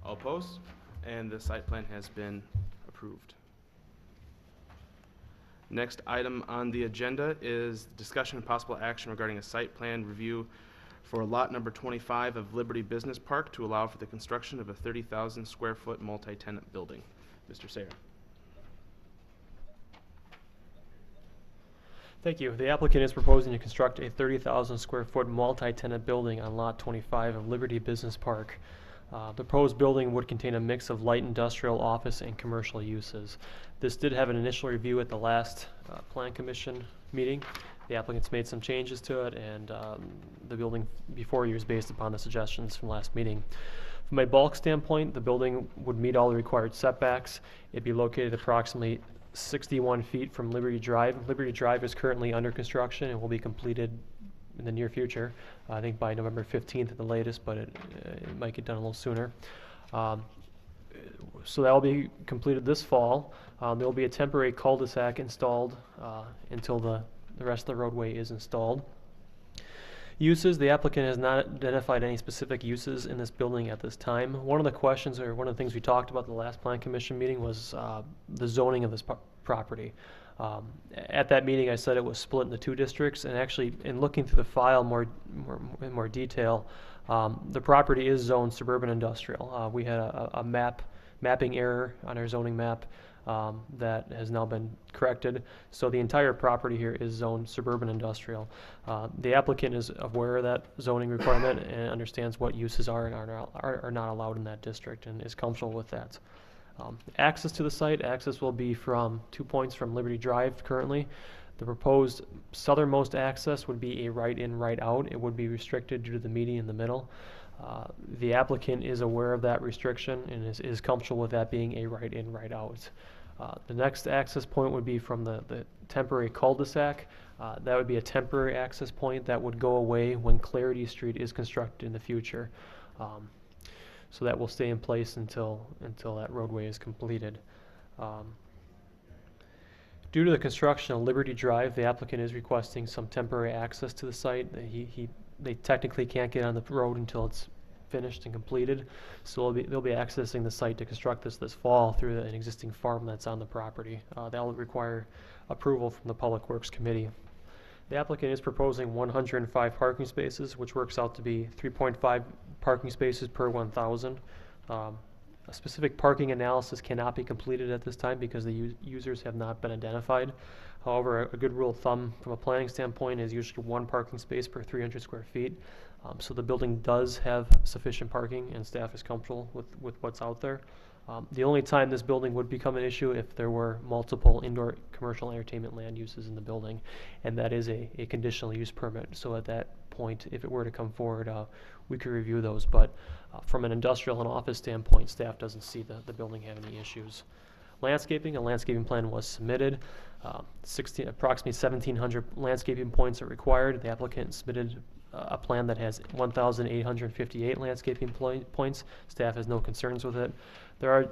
All opposed? And the site plan has been approved. Next item on the agenda is discussion and possible action regarding a site plan review for lot number 25 of Liberty Business Park to allow for the construction of a 30,000 square foot multi-tenant building. Mr. Sayer. Thank you. The applicant is proposing to construct a 30,000 square foot multi-tenant building on lot 25 of Liberty Business Park. The proposed building would contain a mix of light industrial, office, and commercial uses. This did have an initial review at the last Plan Commission meeting. The applicant's made some changes to it, and the building before you is based upon the suggestions from last meeting. From a bulk standpoint, the building would meet all the required setbacks. It'd be located approximately 61 feet from Liberty Drive. Liberty Drive is currently under construction and will be completed in the near future, I think by November 15th at the latest, but it might get done a little sooner. So that will be completed this fall. There will be a temporary cul-de-sac installed until the rest of the roadway is installed. Uses, the applicant has not identified any specific uses in this building at this time. One of the questions, or one of the things we talked about at the last Plan Commission meeting was the zoning of this property. At that meeting, I said it was split into 2 districts, and actually, in looking through the file in more detail, the property is zoned suburban industrial. We had a mapping error on our zoning map that has now been corrected. So the entire property here is zoned suburban industrial. The applicant is aware of that zoning requirement and understands what uses are and are not allowed in that district and is comfortable with that. Access to the site, access will be from 2 points from Liberty Drive currently. The proposed southernmost access would be a right-in, right-out. It would be restricted due to the median in the middle. The applicant is aware of that restriction and is comfortable with that being a right-in, right-out. The next access point would be from the temporary cul-de-sac. That would be a temporary access point that would go away when Clarity Street is constructed in the future. So that will stay in place until that roadway is completed. Due to the construction of Liberty Drive, the applicant is requesting some temporary access to the site. They technically can't get on the road until it's finished and completed, so they'll be accessing the site to construct this fall through an existing farm that's on the property. That will require approval from the Public Works Committee. The applicant is proposing 105 parking spaces, which works out to be 3.5 parking spaces per 1,000. A specific parking analysis cannot be completed at this time because the users have not been identified. However, a good rule of thumb from a planning standpoint is usually 1 parking space per 300 square feet. So the building does have sufficient parking, and staff is comfortable with what's out there. The only time this building would become an issue if there were multiple indoor commercial entertainment land uses in the building, and that is a conditional use permit. So at that point, if it were to come forward, we could review those. But from an industrial and office standpoint, staff doesn't see the building have any issues. Landscaping, a landscaping plan was submitted. Approximately 1,700 landscaping points are required. The applicant submitted a plan that has 1,858 landscaping points. Staff has no concerns with it. There are